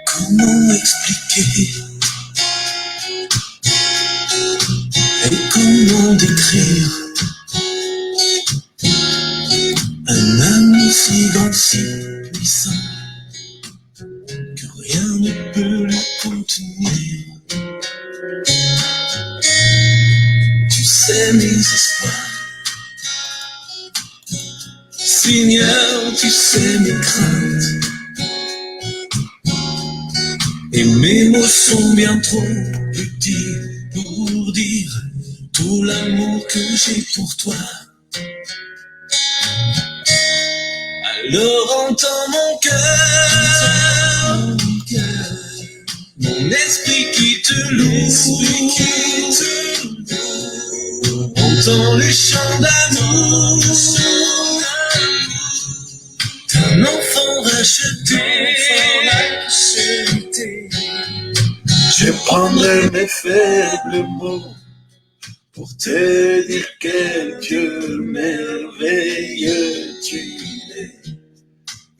Comment expliquer et comment décrire un amour si grand, si puissant que rien ne peut le contenir. Tu sais mes espoirs, Seigneur, tu sais mes craintes. Et mes mots sont bien trop petits pour dire tout l'amour que j'ai pour toi. Alors entends mon cœur, mon esprit qui te loue, entends le chant d'amour d'un enfant racheté. Je prendrai mes faibles mots pour te dire quel Dieu merveilleux tu es.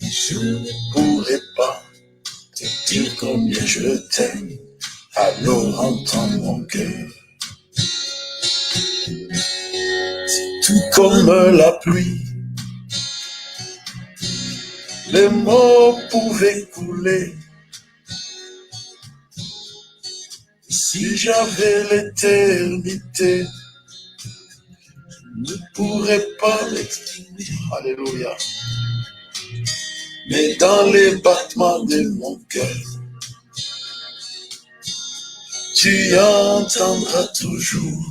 Et je ne pourrai pas te dire combien je t'aime, alors entends mon cœur. C'est tout comme la pluie, les mots pouvaient couler. Si j'avais l'éternité, je ne pourrais pas l'exprimer. Alléluia. Mais dans les battements de mon cœur, tu entendras toujours.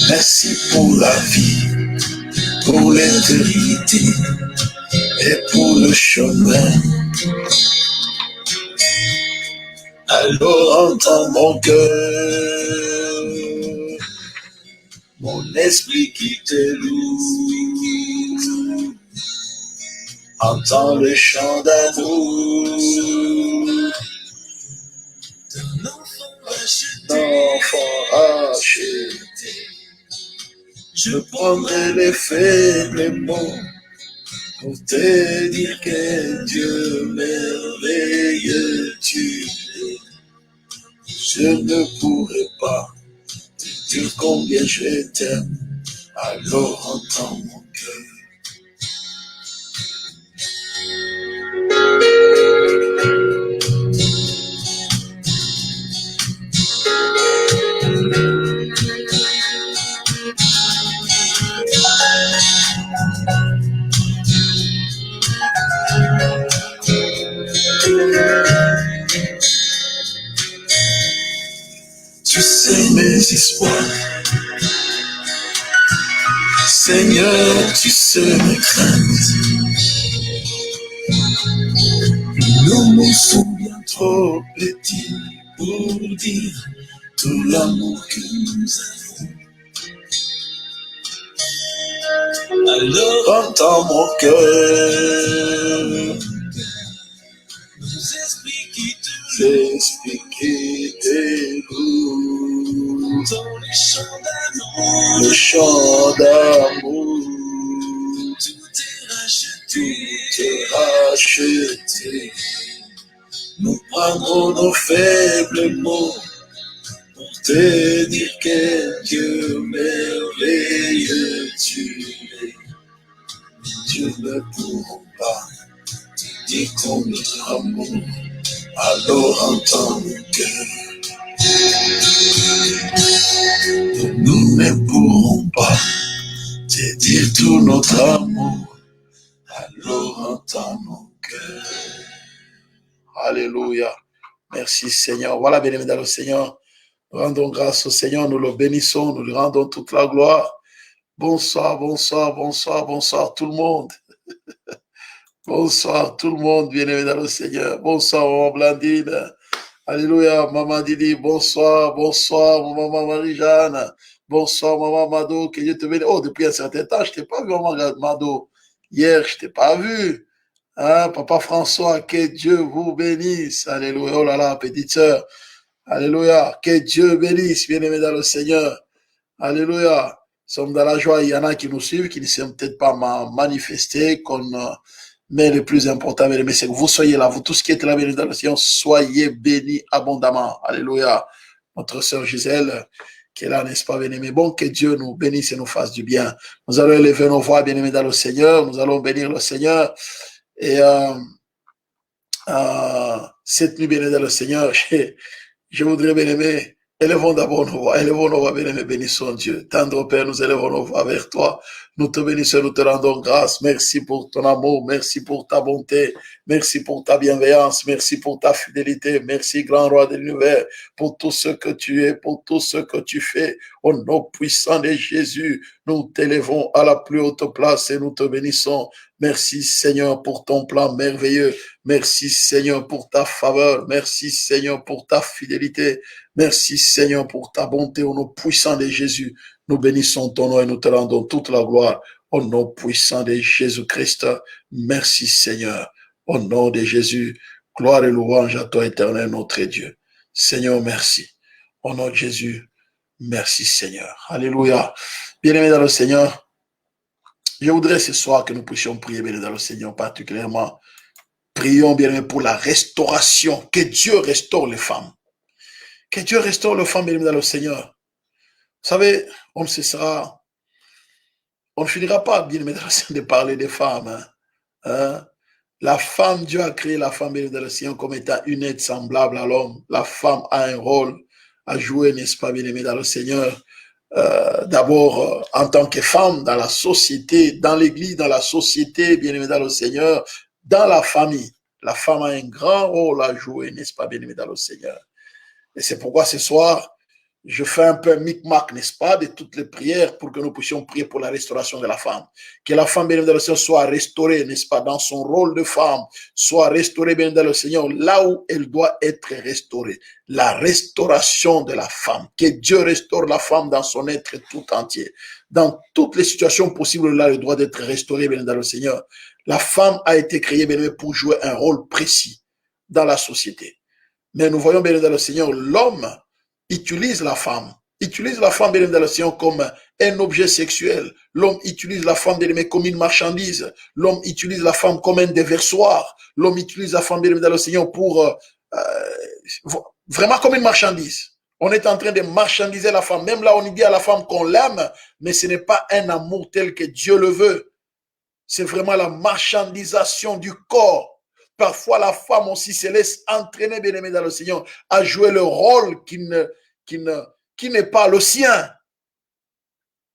Merci pour la vie, pour l'éternité et pour le chemin. Alors entends mon cœur, mon esprit qui te loue. Entends le chant d'amour d'un enfant racheté. Je prendrai les faibles mots pour te dire que Dieu merveilleux tu es. Je ne pourrai pas te dire combien je t'aime, alors entends mon cœur. Tu sais mes espoirs, Seigneur, tu sais mes craintes. Nos mots sont bien trop petits pour dire tout l'amour que nous avons. Alors entends mon cœur, nos esprits qui te louent, dans le chant d'amour, tout est racheté. Nous prendrons nos faibles mots pour te dire que Dieu merveilleux tu es. Dieu ne pourront pas te dire combien d'amour, alors entends mon cœur. Nous ne pourrons pas te dire tout notre amour, alors entends mon cœur. Alléluia. Merci Seigneur. Voilà, bien-aimés dans le Seigneur. Nous rendons grâce au Seigneur, nous le bénissons, nous lui rendons toute la gloire. Bonsoir, bonsoir, bonsoir, bonsoir tout le monde. Bonsoir tout le monde, bien-aimés dans le Seigneur. Bonsoir, maman Blandine. Alléluia, maman Didi. Bonsoir, bonsoir, maman Marie-Jeanne. Bonsoir, maman Mado. Que Dieu te bénisse. Oh, depuis un certain temps, je ne t'ai pas vu, maman Mado. Hier, je ne t'ai pas vu. Hein, Papa François, que Dieu vous bénisse. Alléluia. Oh là là, petite sœur. Alléluia. Que Dieu bénisse, bien-aimés dans le Seigneur. Alléluia. Nous sommes dans la joie. Il y en a qui nous suivent, qui ne sont peut-être pas manifestés, mais le plus important, bien aimés, c'est que vous soyez là. Vous tous qui êtes là, bien dans le Seigneur, soyez bénis abondamment. Alléluia. Notre sœur Gisèle, qui est là, n'est-ce pas, bien-aimé? Bon, que Dieu nous bénisse et nous fasse du bien. Nous allons élever nos voix, bien-aimés dans le Seigneur. Nous allons bénir le Seigneur. Et cette nuit, bien-aimés dans le Seigneur, je voudrais, bien-aimé, élevons d'abord nos voix, bien-aimé, bénissons Dieu. Tendre Père, nous élevons nos voix vers toi. Nous te bénissons, nous te rendons grâce. Merci pour ton amour, merci pour ta bonté, merci pour ta bienveillance, merci pour ta fidélité, merci, grand roi de l'univers, pour tout ce que tu es, pour tout ce que tu fais. Au nom puissant de Jésus, nous t'élevons à la plus haute place et nous te bénissons. Merci Seigneur pour ton plan merveilleux. Merci Seigneur pour ta faveur. Merci Seigneur pour ta fidélité. Merci Seigneur pour ta bonté au nom puissant de Jésus. Nous bénissons ton nom et nous te rendons toute la gloire au nom puissant de Jésus-Christ. Merci Seigneur. Au nom de Jésus, gloire et louange à toi éternel notre Dieu. Seigneur, merci. Au nom de Jésus, merci Seigneur. Alléluia. Bien-aimés dans le Seigneur, je voudrais ce soir que nous puissions prier, bien dans le Seigneur, particulièrement. Prions, bien pour la restauration. Que Dieu restaure les femmes. Que Dieu restaure les femmes, bien dans le Seigneur. Vous savez, on ne finira pas, bien dans le Seigneur, de parler des femmes. Hein? La femme, Dieu a créé la femme, bien dans le Seigneur, comme étant une aide semblable à l'homme. La femme a un rôle à jouer, n'est-ce pas, bien aimé dans le Seigneur. D'abord en tant que femme dans la société, dans l'église, dans la société, bien aimé dans le Seigneur, dans la famille. La femme a un grand rôle à jouer, n'est-ce pas, bien aimé dans le Seigneur. Et c'est pourquoi ce soir, je fais un peu un micmac, n'est-ce pas, de toutes les prières pour que nous puissions prier pour la restauration de la femme. Que la femme, bien aimée dans le Seigneur, soit restaurée, n'est-ce pas, dans son rôle de femme, soit restaurée, bien aimée dans le Seigneur, là où elle doit être restaurée. La restauration de la femme. Que Dieu restaure la femme dans son être tout entier. Dans toutes les situations possibles, là, elle doit être restaurée, bien aimée dans le Seigneur. La femme a été créée, bien aimée, pour jouer un rôle précis dans la société. Mais nous voyons, bien aimé dans le Seigneur, l'homme utilise la femme, bien aimé dans le Seigneur, comme un objet sexuel. L'homme utilise la femme, bien aimé, comme une marchandise. L'homme utilise la femme comme un déversoir. L'homme utilise la femme, bien aimé dans le Seigneur, pour vraiment comme une marchandise. On est en train de marchandiser la femme. Même là, on dit à la femme qu'on l'aime, mais ce n'est pas un amour tel que Dieu le veut. C'est vraiment la marchandisation du corps. Parfois, la femme aussi se laisse entraîner, bien aimé dans le Seigneur, à jouer le rôle qui n'est pas le sien.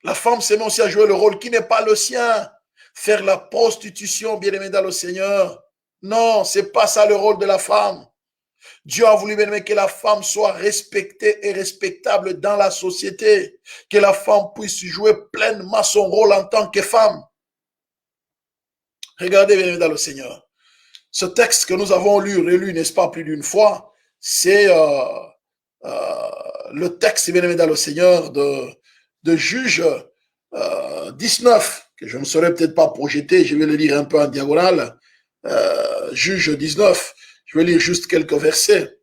La femme se met aussi à jouer le rôle qui n'est pas le sien. Faire la prostitution, bien aimé dans le Seigneur. Non, c'est pas ça le rôle de la femme. Dieu a voulu, bien aimé, que la femme soit respectée et respectable dans la société. Que la femme puisse jouer pleinement son rôle en tant que femme. Regardez, bien aimé dans le Seigneur. Ce texte que nous avons lu, relu, n'est-ce pas, plus d'une fois, c'est le texte, bien aimé dans le Seigneur, de Juge 19, que je ne saurais peut-être pas projeter, je vais le lire un peu en diagonale. Juge 19, je vais lire juste quelques versets.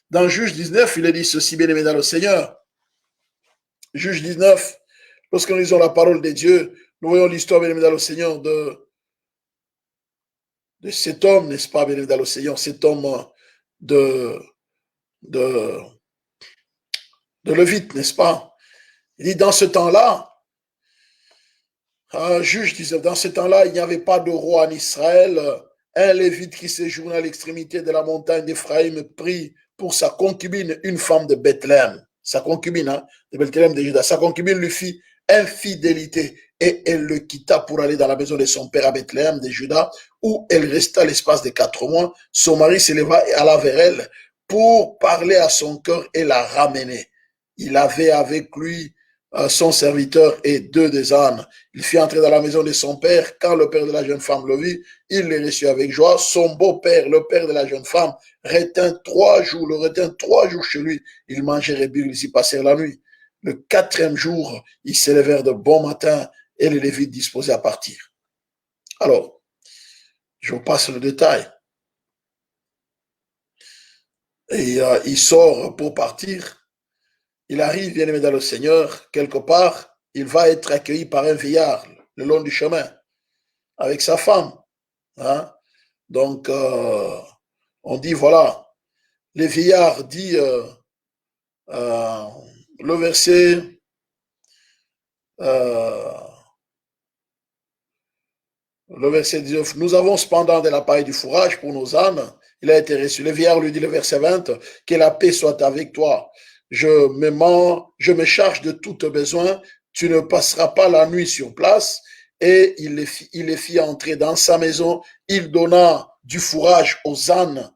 Dans Juge 19, il est dit ceci, bien aimé dans le Seigneur. Juge 19, lorsque nous lisons la parole de Dieu, nous voyons l'histoire, bien aimé dans le Seigneur, de cet homme, n'est-ce pas, bien aimé dans le Seigneur, cet homme de Lévite, n'est-ce pas? Il dit, dans ce temps-là, un juge disait, dans ce temps-là, il n'y avait pas de roi en Israël. Un Lévite qui séjournait à l'extrémité de la montagne d'Éphraïm prit pour sa concubine une femme de Bethléem. Sa concubine, de Bethléem de Juda. Sa concubine lui fit infidélité et elle le quitta pour aller dans la maison de son père à Bethléem de Juda, où elle resta l'espace de 4 mois. Son mari s'éleva et alla vers elle pour parler à son cœur et la ramener. Il avait avec lui son serviteur et 2 des ânes. Il fit entrer dans la maison de son père. Quand le père de la jeune femme le vit, il les reçut avec joie. Son beau-père, le père de la jeune femme, le retint 3 jours chez lui. Ils mangèrent et burent, ils y passèrent la nuit. Le 4e jour, ils s'élevèrent de bon matin et les Lévites disposaient à partir. Alors, je vous passe le détail. Et il sort pour partir. Il arrive, bien aimé dans le Seigneur, quelque part, il va être accueilli par un vieillard le long du chemin avec sa femme. Hein? Donc, on dit, voilà, le vieillard dit, euh, le verset, euh, le verset 19, nous avons cependant de la paille du fourrage pour nos ânes. Il a été reçu. Le vieillard lui dit, le verset 20, que la paix soit avec toi. Je me charge de tout besoin. Tu ne passeras pas la nuit sur place. Et il les fit entrer dans sa maison. Il donna du fourrage aux ânes.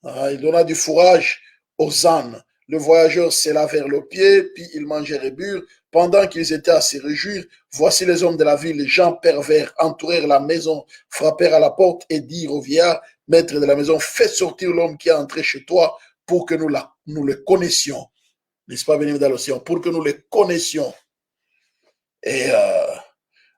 Il donna du fourrage aux ânes. Le voyageur s'éla vers le pied, puis ils mangèrent et burent. Pendant qu'ils étaient à se réjouir, voici les hommes de la ville, les gens pervers, entourèrent la maison, frappèrent à la porte et dirent au vieillard, maître de la maison, fais sortir l'homme qui est entré chez toi pour que nous le connaissions. N'est-ce pas, béni dans l'océan, pour que nous le connaissions. Et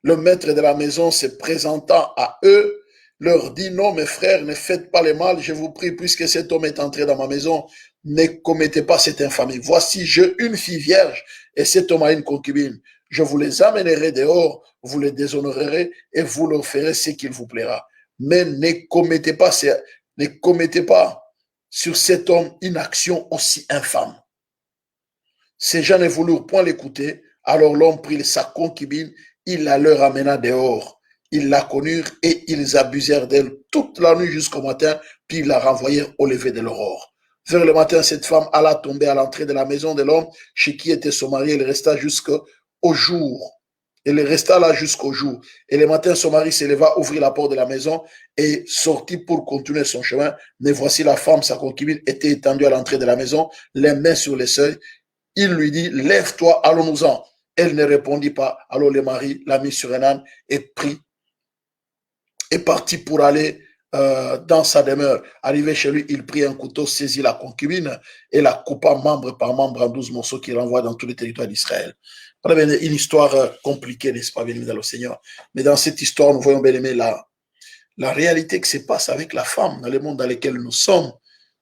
le maître de la maison se présentant à eux, leur dit, non, mes frères, ne faites pas le mal, je vous prie, puisque cet homme est entré dans ma maison, ne commettez pas cette infamie. Voici, j'ai une fille vierge, et cet homme a une concubine. Je vous les amènerai dehors, vous les déshonorerez, et vous leur ferez ce qu'il vous plaira. Mais ne commettez pas sur cet homme une action aussi infâme. Ces gens ne voulurent point l'écouter, alors l'homme prit sa concubine, il la leur amena dehors. Ils la connurent et ils abusèrent d'elle toute la nuit jusqu'au matin, puis ils la renvoyèrent au lever de l'aurore. Vers le matin, cette femme alla tomber à l'entrée de la maison de l'homme chez qui était son mari. Elle resta jusqu'au jour. Elle resta là jusqu'au jour. Et le matin, son mari s'éleva, ouvrit la porte de la maison et sortit pour continuer son chemin. Mais voici la femme, sa concubine, était étendue à l'entrée de la maison, les mains sur les seuils. Il lui dit, lève-toi, allons-nous-en. Elle ne répondit pas. Alors le mari l'a mis sur un âne et parti pour aller dans sa demeure. Arrivé chez lui, il prit un couteau, saisit la concubine et la coupa membre par membre en 12 morceaux qu'il renvoie dans tous les territoires d'Israël. Voilà une histoire compliquée, n'est-ce pas, bien aimé dans le Seigneur. Mais dans cette histoire, nous voyons bien aimé la réalité qui se passe avec la femme dans le monde dans lequel nous sommes.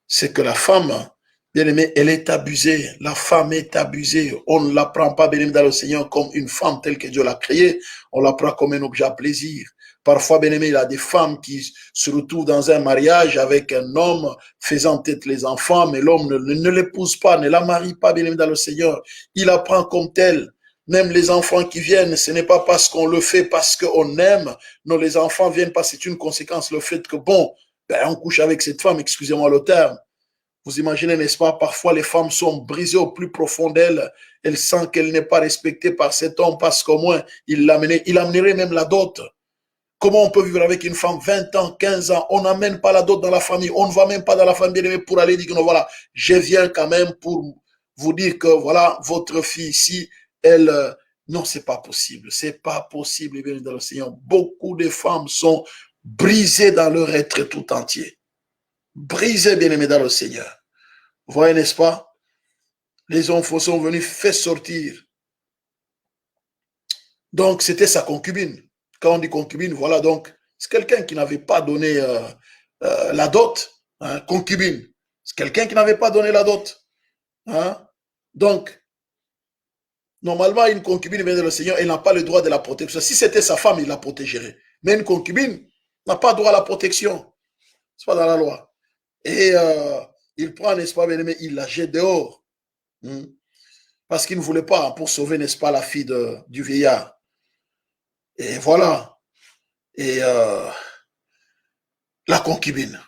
C'est que la femme, bien aimé, elle est abusée. La femme est abusée. On ne la prend pas, bien aimé, dans le Seigneur comme une femme telle que Dieu l'a créée. On la prend comme un objet à plaisir. Parfois, bien aimé, il y a des femmes qui se retrouvent dans un mariage avec un homme faisant tête les enfants, mais l'homme ne l'épouse pas, ne la marie pas, bien aimé, dans le Seigneur. Il la prend comme telle. Même les enfants qui viennent, ce n'est pas parce qu'on le fait, parce qu'on aime. Non, les enfants viennent parce que c'est une conséquence, le fait que, bon, ben, on couche avec cette femme, excusez-moi le terme. Vous imaginez, n'est-ce pas, parfois les femmes sont brisées au plus profond d'elles. Elles sentent qu'elle n'est pas respectée par cet homme parce qu'au moins, il amènerait même la dot. Comment on peut vivre avec une femme 20 ans, 15 ans, on n'amène pas la dot dans la famille, on ne va même pas dans la famille bien-aimée pour aller dire que non, voilà, je viens quand même pour vous dire que voilà, votre fille ici, elle, non, c'est pas possible, c'est pas possible, bien dans le Seigneur. Beaucoup de femmes sont brisées dans leur être tout entier. Brisées, bien-aimées dans le Seigneur. Vous voyez, n'est-ce pas? Les enfants sont venus faire sortir. Donc, c'était sa concubine. Quand on dit concubine, voilà, donc, c'est quelqu'un qui n'avait pas donné la dot, hein, concubine. C'est quelqu'un qui n'avait pas donné la dot. Hein. Donc, normalement, une concubine, bien de le Seigneur, elle n'a pas le droit de la protection. Si c'était sa femme, il la protégerait. Mais une concubine n'a pas droit à la protection. C'est pas dans la loi. Et il prend, n'est-ce pas, bien aimé, il la jette dehors. Parce qu'il ne voulait pas, pour sauver, n'est-ce pas, la fille du vieillard. Et voilà. Et la concubine.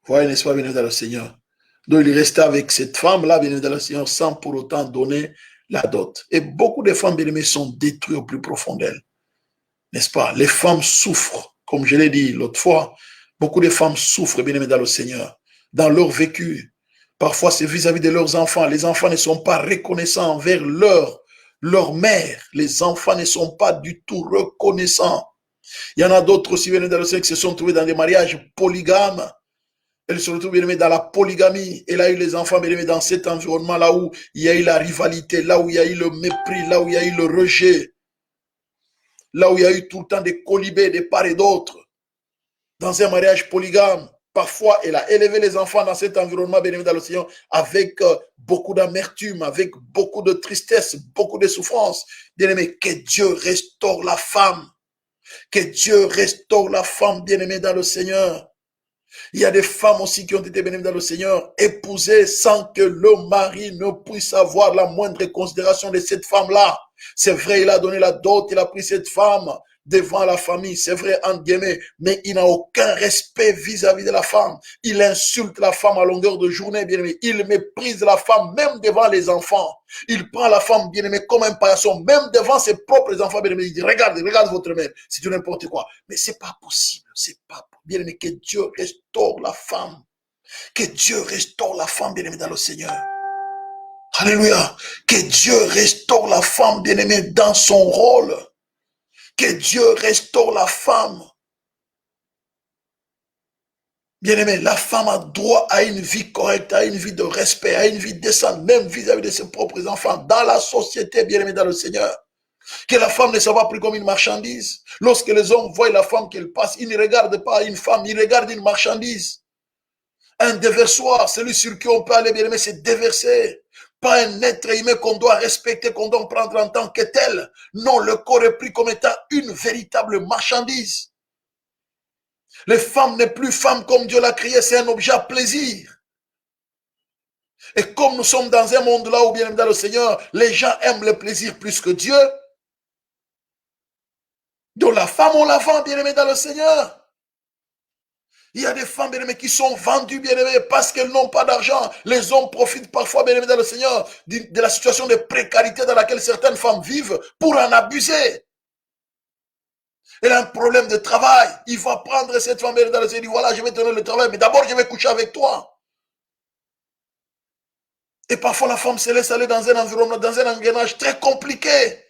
Vous voyez, n'est-ce pas, bien dans le Seigneur. Donc, il restait avec cette femme-là, bien dans le Seigneur, sans pour autant donner la dot. Et beaucoup de femmes, bien aimées, sont détruites au plus profond d'elles. N'est-ce pas? Les femmes souffrent, comme je l'ai dit l'autre fois. Beaucoup de femmes souffrent, bien aimées, dans le Seigneur, dans leur vécu. Parfois, c'est vis-à-vis de leurs enfants. Les enfants ne sont pas reconnaissants envers leur mère. Les enfants ne sont pas du tout reconnaissants. Il y en a d'autres aussi, bien aimés, dans le Seigneur, qui se sont trouvés dans des mariages polygames. Elle se retrouve, bien aimée, dans la polygamie. Elle a eu les enfants, bien aimés, dans cet environnement là où il y a eu la rivalité, là où il y a eu le mépris, là où il y a eu le rejet, là où il y a eu tout le temps des colibés de part et d'autre. Dans un mariage polygame, Parfois, elle a élevé les enfants dans cet environnement, bien aimé dans le Seigneur, avec beaucoup d'amertume, avec beaucoup de tristesse, beaucoup de souffrance. Bien aimé, que Dieu restaure la femme. Que Dieu restaure la femme, bien aimée dans le Seigneur. Il y a des femmes aussi qui ont été bénies dans le Seigneur, épousées sans que le mari ne puisse avoir la moindre considération de cette femme-là. C'est vrai, il a donné la dot, il a pris cette femme devant la famille, c'est vrai, entre guillemets, mais il n'a aucun respect vis-à-vis de la femme. Il insulte la femme à longueur de journée, bien-aimé. Il méprise la femme, même devant les enfants. Il prend la femme, bien-aimée, comme un paillasson, même devant ses propres enfants, bien-aimé. Il dit, regarde votre mère, c'est du n'importe quoi. Mais c'est pas possible, c'est pas possible. Bien-aimé, que Dieu restaure la femme. Que Dieu restaure la femme, bien-aimé, dans le Seigneur. Alléluia. Que Dieu restaure la femme, bien-aimée, dans son rôle. Que Dieu restaure la femme. Bien-aimé, la femme a droit à une vie correcte, à une vie de respect, à une vie décente, même vis-à-vis de ses propres enfants, dans la société, bien-aimé, dans le Seigneur. Que la femme ne soit pas prise comme une marchandise. Lorsque les hommes voient la femme qu'elle passe, ils ne regardent pas une femme, ils regardent une marchandise. Un déversoir, celui sur qui on peut aller, bien aimé, c'est déverser. Pas un être humain qu'on doit respecter, qu'on doit prendre en tant que tel. Non, le corps est pris comme étant une véritable marchandise. Les femmes n'est plus femme comme Dieu l'a créé, c'est un objet à plaisir. Et comme nous sommes dans un monde là où, bien aimé dans le Seigneur, les gens aiment le plaisir plus que Dieu, donc la femme, on la vend, bien aimé dans le Seigneur. Il y a des femmes, bien aimées, qui sont vendues, bien aimées, parce qu'elles n'ont pas d'argent. Les hommes profitent parfois, bien aimés dans le Seigneur, de la situation de précarité dans laquelle certaines femmes vivent pour en abuser. Elle a un problème de travail. Il va prendre cette femme, bien aimée dans le Seigneur, il dit, voilà, je vais te donner le travail, mais d'abord, je vais coucher avec toi. Et parfois, la femme se laisse aller dans un environnement, dans un engrenage très compliqué.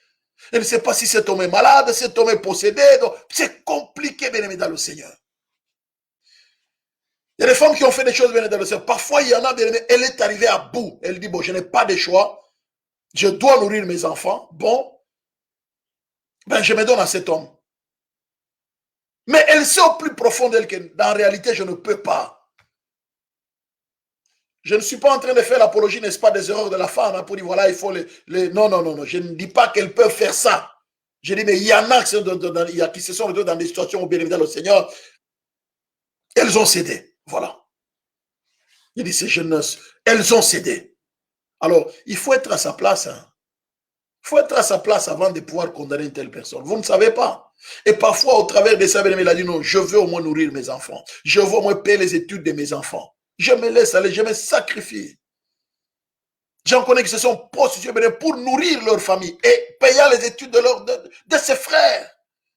Elle ne sait pas si cet homme est malade, si cet homme est possédé. C'est compliqué, bien aimé dans le Seigneur. Il y a des femmes qui ont fait des choses bien dans le Seigneur. Parfois, il y en a, bien aimé, elle est arrivée à bout. Elle dit, bon, je n'ai pas de choix. Je dois nourrir mes enfants. Bon, ben, je me donne à cet homme. Mais elle sait au plus profond d'elle que, dans la réalité, je ne peux pas. Je ne suis pas en train de faire l'apologie, n'est-ce pas, des erreurs de la femme, hein, pour dire, voilà, il faut les... Non, non, non, non. Je ne dis pas qu'elle peut faire ça. Je dis, mais il y en a qui se sont retrouvés dans des situations où, bien évidemment, le Seigneur, elles ont cédé. Voilà. Il dit, ces jeunes, elles ont cédé. Alors, il faut être à sa place. Hein. Il faut être à sa place avant de pouvoir condamner une telle personne. Vous ne savez pas. Et parfois, au travers de ça, il a dit, non, je veux au moins nourrir mes enfants. Je veux au moins payer les études de mes enfants. Je me laisse aller, je me sacrifie. J'en connais qui se sont prostitués pour nourrir leur famille et payer les études de ses frères.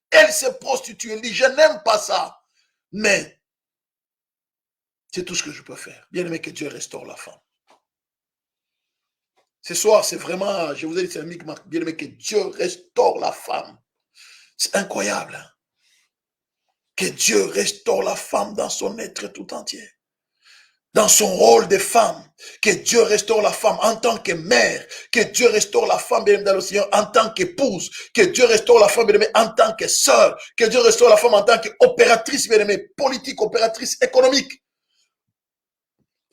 Elle s'est prostituée. Elle dit, je n'aime pas ça. Mais c'est tout ce que je peux faire. Bien aimé, que Dieu restaure la femme. Ce soir, c'est vraiment, je vous ai dit, c'est un micmac. Bien aimé, que Dieu restaure la femme. C'est incroyable. Hein? Que Dieu restaure la femme dans son être tout entier. Dans son rôle de femme. Que Dieu restaure la femme en tant que mère. Que Dieu restaure la femme, bien aimé, dans le Seigneur, en tant qu'épouse. Que Dieu restaure la femme, bien aimé, en tant que sœur. Que Dieu restaure la femme en tant qu'opératrice, bien aimé, politique, opératrice économique.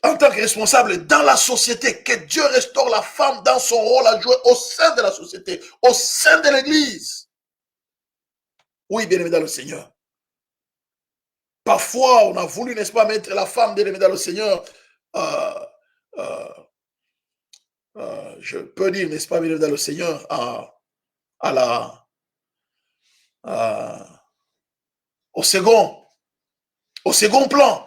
En tant que responsable dans la société, que Dieu restaure la femme dans son rôle à jouer au sein de la société, au sein de l'église. Oui, bien aimé dans le Seigneur. Parfois, on a voulu, n'est-ce pas, mettre la femme, bien aimé dans le Seigneur, je peux dire, n'est-ce pas, bien aimé dans le Seigneur, au second plan.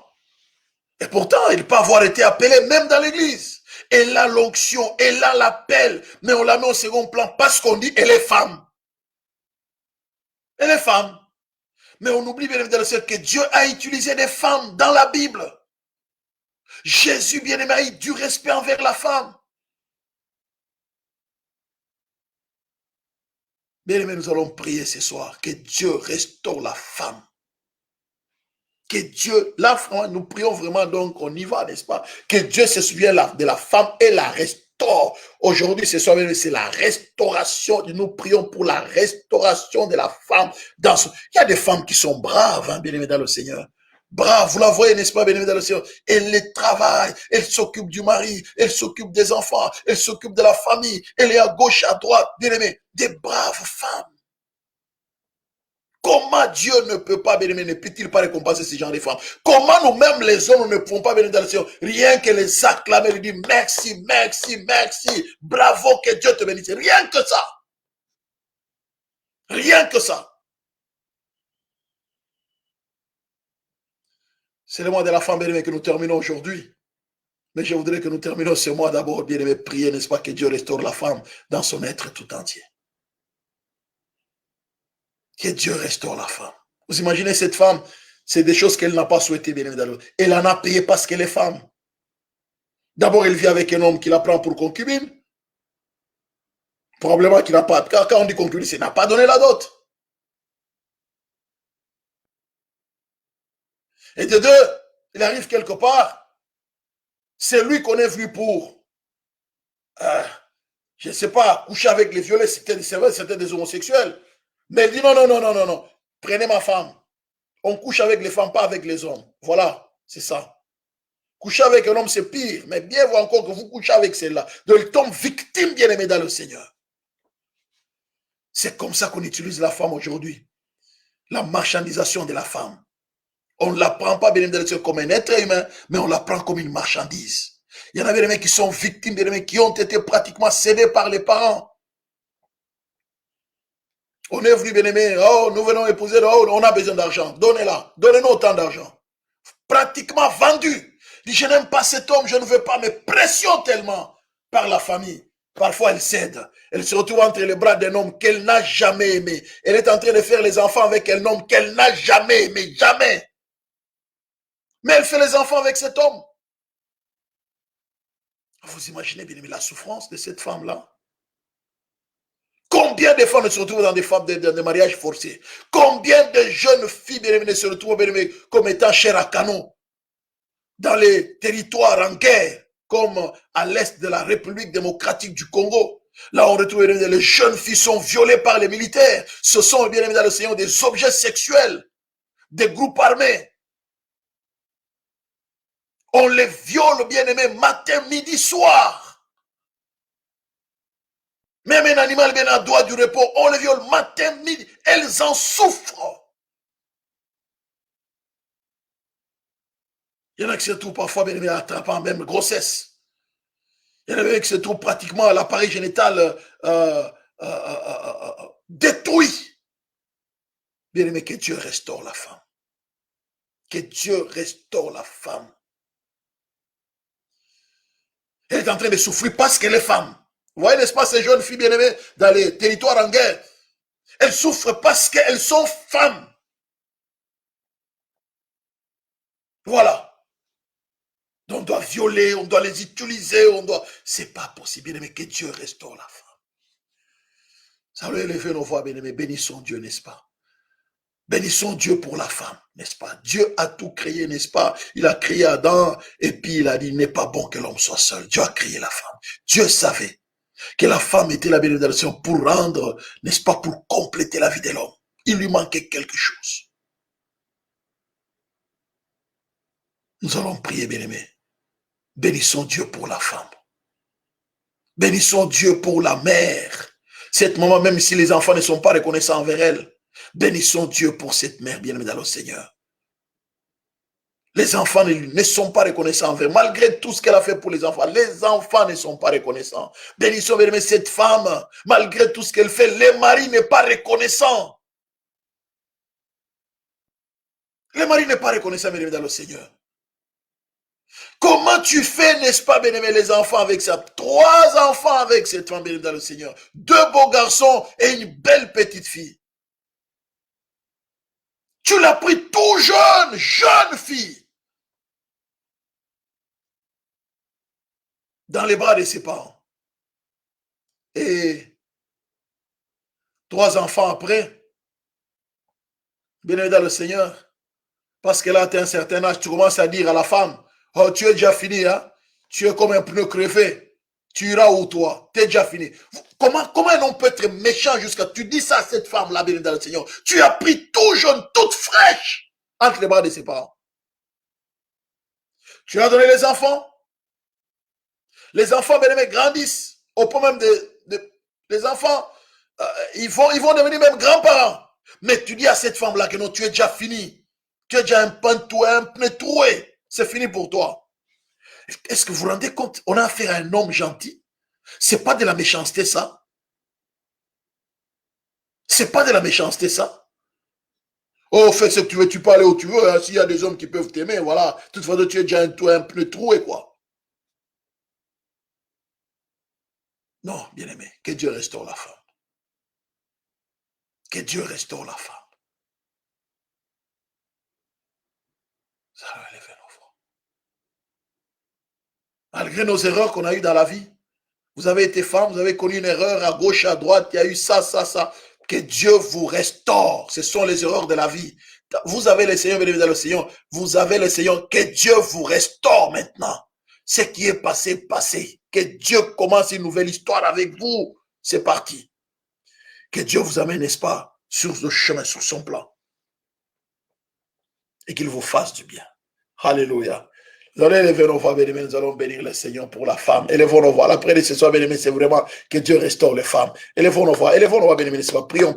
Et pourtant, il peut avoir été appelé même dans l'église. Elle a l'onction, elle a l'appel, mais on la met au second plan parce qu'on dit elle est femme. Elle est femme. Mais on oublie bien évidemment que Dieu a utilisé des femmes dans la Bible. Jésus, bien aimé, a eu du respect envers la femme. Bien aimé, nous allons prier ce soir que Dieu restaure la femme. Que Dieu, là, nous prions vraiment, donc on y va, n'est-ce pas? Que Dieu se souvienne de la femme et la restaure. Aujourd'hui, ce soir, c'est la restauration. Nous prions pour la restauration de la femme. Il y a des femmes qui sont braves, hein, bien aimées dans le Seigneur. brave, vous la voyez, n'est-ce pas, bien-aimé dans le Seigneur? Elle les travaille, elle s'occupe du mari, elle s'occupe des enfants, elle s'occupe de la famille, elle est à gauche, à droite, bien-aimé, des braves femmes. Comment Dieu ne peut pas, bien-aimé, ne peut-il pas récompenser ces gens de femmes? Comment nous-mêmes, les hommes, ne pouvons pas, bien-aimé dans le Seigneur, rien que les acclamer, lui dire merci, merci, merci, bravo, que Dieu te bénisse. Rien que ça. Rien que ça. C'est le mois de la femme, bien-aimé, que nous terminons aujourd'hui. Mais je voudrais que nous terminions ce mois d'abord, bien-aimé, prier, n'est-ce pas, que Dieu restaure la femme dans son être tout entier. Que Dieu restaure la femme. Vous imaginez cette femme, c'est des choses qu'elle n'a pas souhaité, bien évidemment. Elle en a payé parce qu'elle est femme. D'abord, elle vit avec un homme qui la prend pour concubine. Probablement qu'il n'a pas, quand on dit concubine, c'est qu'il n'a pas donné la dot. Et de deux, il arrive quelque part, c'est lui qu'on est venu pour, je ne sais pas, coucher avec les violets, c'était des homosexuels. Mais il dit non, non, non, non, non, non, prenez ma femme. On couche avec les femmes, pas avec les hommes. Voilà, c'est ça. Coucher avec un homme, c'est pire. Mais bien voir encore que vous couchez avec celle-là. Donc, il tombe victime, bien aimé dans le Seigneur. C'est comme ça qu'on utilise la femme aujourd'hui. La marchandisation de la femme. On ne la prend pas, bien aimé dans le Seigneur, comme un être humain, mais on la prend comme une marchandise. Il y en a, bien aimé, qui sont victimes, bien aimé, qui ont été pratiquement cédés par les parents. On est venu, bien aimé, oh, nous venons épouser, oh, on a besoin d'argent. Donnez-la, donnez-nous autant d'argent. Pratiquement vendu. Dit, je n'aime pas cet homme, je ne veux pas, mais pression tellement par la famille. Parfois, elle cède. Elle se retrouve entre les bras d'un homme qu'elle n'a jamais aimé. Elle est en train de faire les enfants avec un homme qu'elle n'a jamais aimé, jamais. Mais elle fait les enfants avec cet homme. Vous imaginez bien la souffrance de cette femme-là? Combien de femmes se retrouvent dans des mariages forcés? Combien de jeunes filles bien se retrouvent bien comme étant chères à canon dans les territoires en guerre, comme à l'est de la République démocratique du Congo? Là, on retrouve les jeunes filles sont violées par les militaires. Ce sont bien évidemment dans le Seigneur des objets sexuels, des groupes armés. On les viole, bien aimé, matin, midi, soir. Même un animal bien à droit du repos, on les viole matin, midi. Elles en souffrent. Il y en a qui se trouvent parfois bien aimé attrapant même grossesse. Il y en a qui se trouvent pratiquement à l'appareil génital détruit. Bien aimé, que Dieu restaure la femme. Que Dieu restaure la femme. Elle est en train de souffrir parce qu'elle est femme. Vous voyez, n'est-ce pas, ces jeunes filles bien-aimées dans les territoires en guerre? Elles souffrent parce qu'elles sont femmes. Voilà. On doit violer, on doit les utiliser, on doit... C'est pas possible, bien-aimé, que Dieu restaure la femme. Ça veut élever nos voix, bien-aimé. Bénissons Dieu, n'est-ce pas? Bénissons Dieu pour la femme, n'est-ce pas? Dieu a tout créé, n'est-ce pas? Il a créé Adam et puis il a dit, il n'est pas bon que l'homme soit seul. Dieu a créé la femme. Dieu savait que la femme était la bénédiction pour rendre, n'est-ce pas, pour compléter la vie de l'homme. Il lui manquait quelque chose. Nous allons prier, bien-aimés. Bénissons Dieu pour la femme. Bénissons Dieu pour la mère. Cette maman, même si les enfants ne sont pas reconnaissants envers elle, bénissons Dieu pour cette mère bien-aimée dans le Seigneur. Les enfants ne sont pas reconnaissants envers elle. Malgré tout ce qu'elle a fait pour les enfants ne sont pas reconnaissants. Bénissons bien-aimé cette femme, malgré tout ce qu'elle fait, le mari n'est pas reconnaissant. Le mari n'est pas reconnaissant, bien-aimé dans le Seigneur. Comment tu fais, n'est-ce pas, bien-aimé, les enfants avec ça? 3 enfants avec cette femme, bien-aimé dans le Seigneur. 2 beaux garçons et une belle petite fille. Tu l'as pris tout jeune, jeune fille, dans les bras de ses parents. Et 3 enfants après, bien-aimé dans le Seigneur, parce qu'elle a atteint un certain âge, tu commences à dire à la femme, oh, tu es déjà fini, hein? Tu es comme un pneu crevé. Tu iras où, toi? Tu es déjà fini. Comment un homme peut être méchant jusqu'à... Tu dis ça à cette femme-là, bien dans le Seigneur. Tu as pris tout jeune, toute fraîche, entre les bras de ses parents. Tu as donné les enfants. Les enfants, bien-aimés, grandissent. Au point même les enfants, ils vont devenir même grands-parents. Mais tu dis à cette femme-là que non, tu es déjà fini. Tu es déjà un pneu troué. C'est fini pour toi. Est-ce que vous vous rendez compte? On a affaire à un homme gentil. C'est pas de la méchanceté, ça. C'est pas de la méchanceté, ça. Oh, fais ce que tu veux, tu peux aller où tu veux. Hein. S'il y a des hommes qui peuvent t'aimer, voilà. De toute façon, tu es déjà un pneu troué, quoi. Non, bien-aimé, que Dieu restaure la femme. Que Dieu restaure la femme. Ça va élever nos voix. Malgré nos erreurs qu'on a eues dans la vie, vous avez été femme, vous avez connu une erreur à gauche, à droite, il y a eu ça, ça, ça. Que Dieu vous restaure. Ce sont les erreurs de la vie. Vous avez le Seigneur, béni le Seigneur. Vous avez le Seigneur. Que Dieu vous restaure maintenant. Ce qui est passé, passé. Que Dieu commence une nouvelle histoire avec vous. C'est parti. Que Dieu vous amène, n'est-ce pas, sur le chemin, sur son plan. Et qu'il vous fasse du bien. Alléluia. Nous allons élever nos voix, bien-aimés, nous allons bénir le Seigneur pour la femme. Élevons nos voix. La prière de ce soir, bien-aimés, c'est vraiment que Dieu restaure les femmes. Élevons nos voix, bien-aimés, n'est-ce pas? Prions,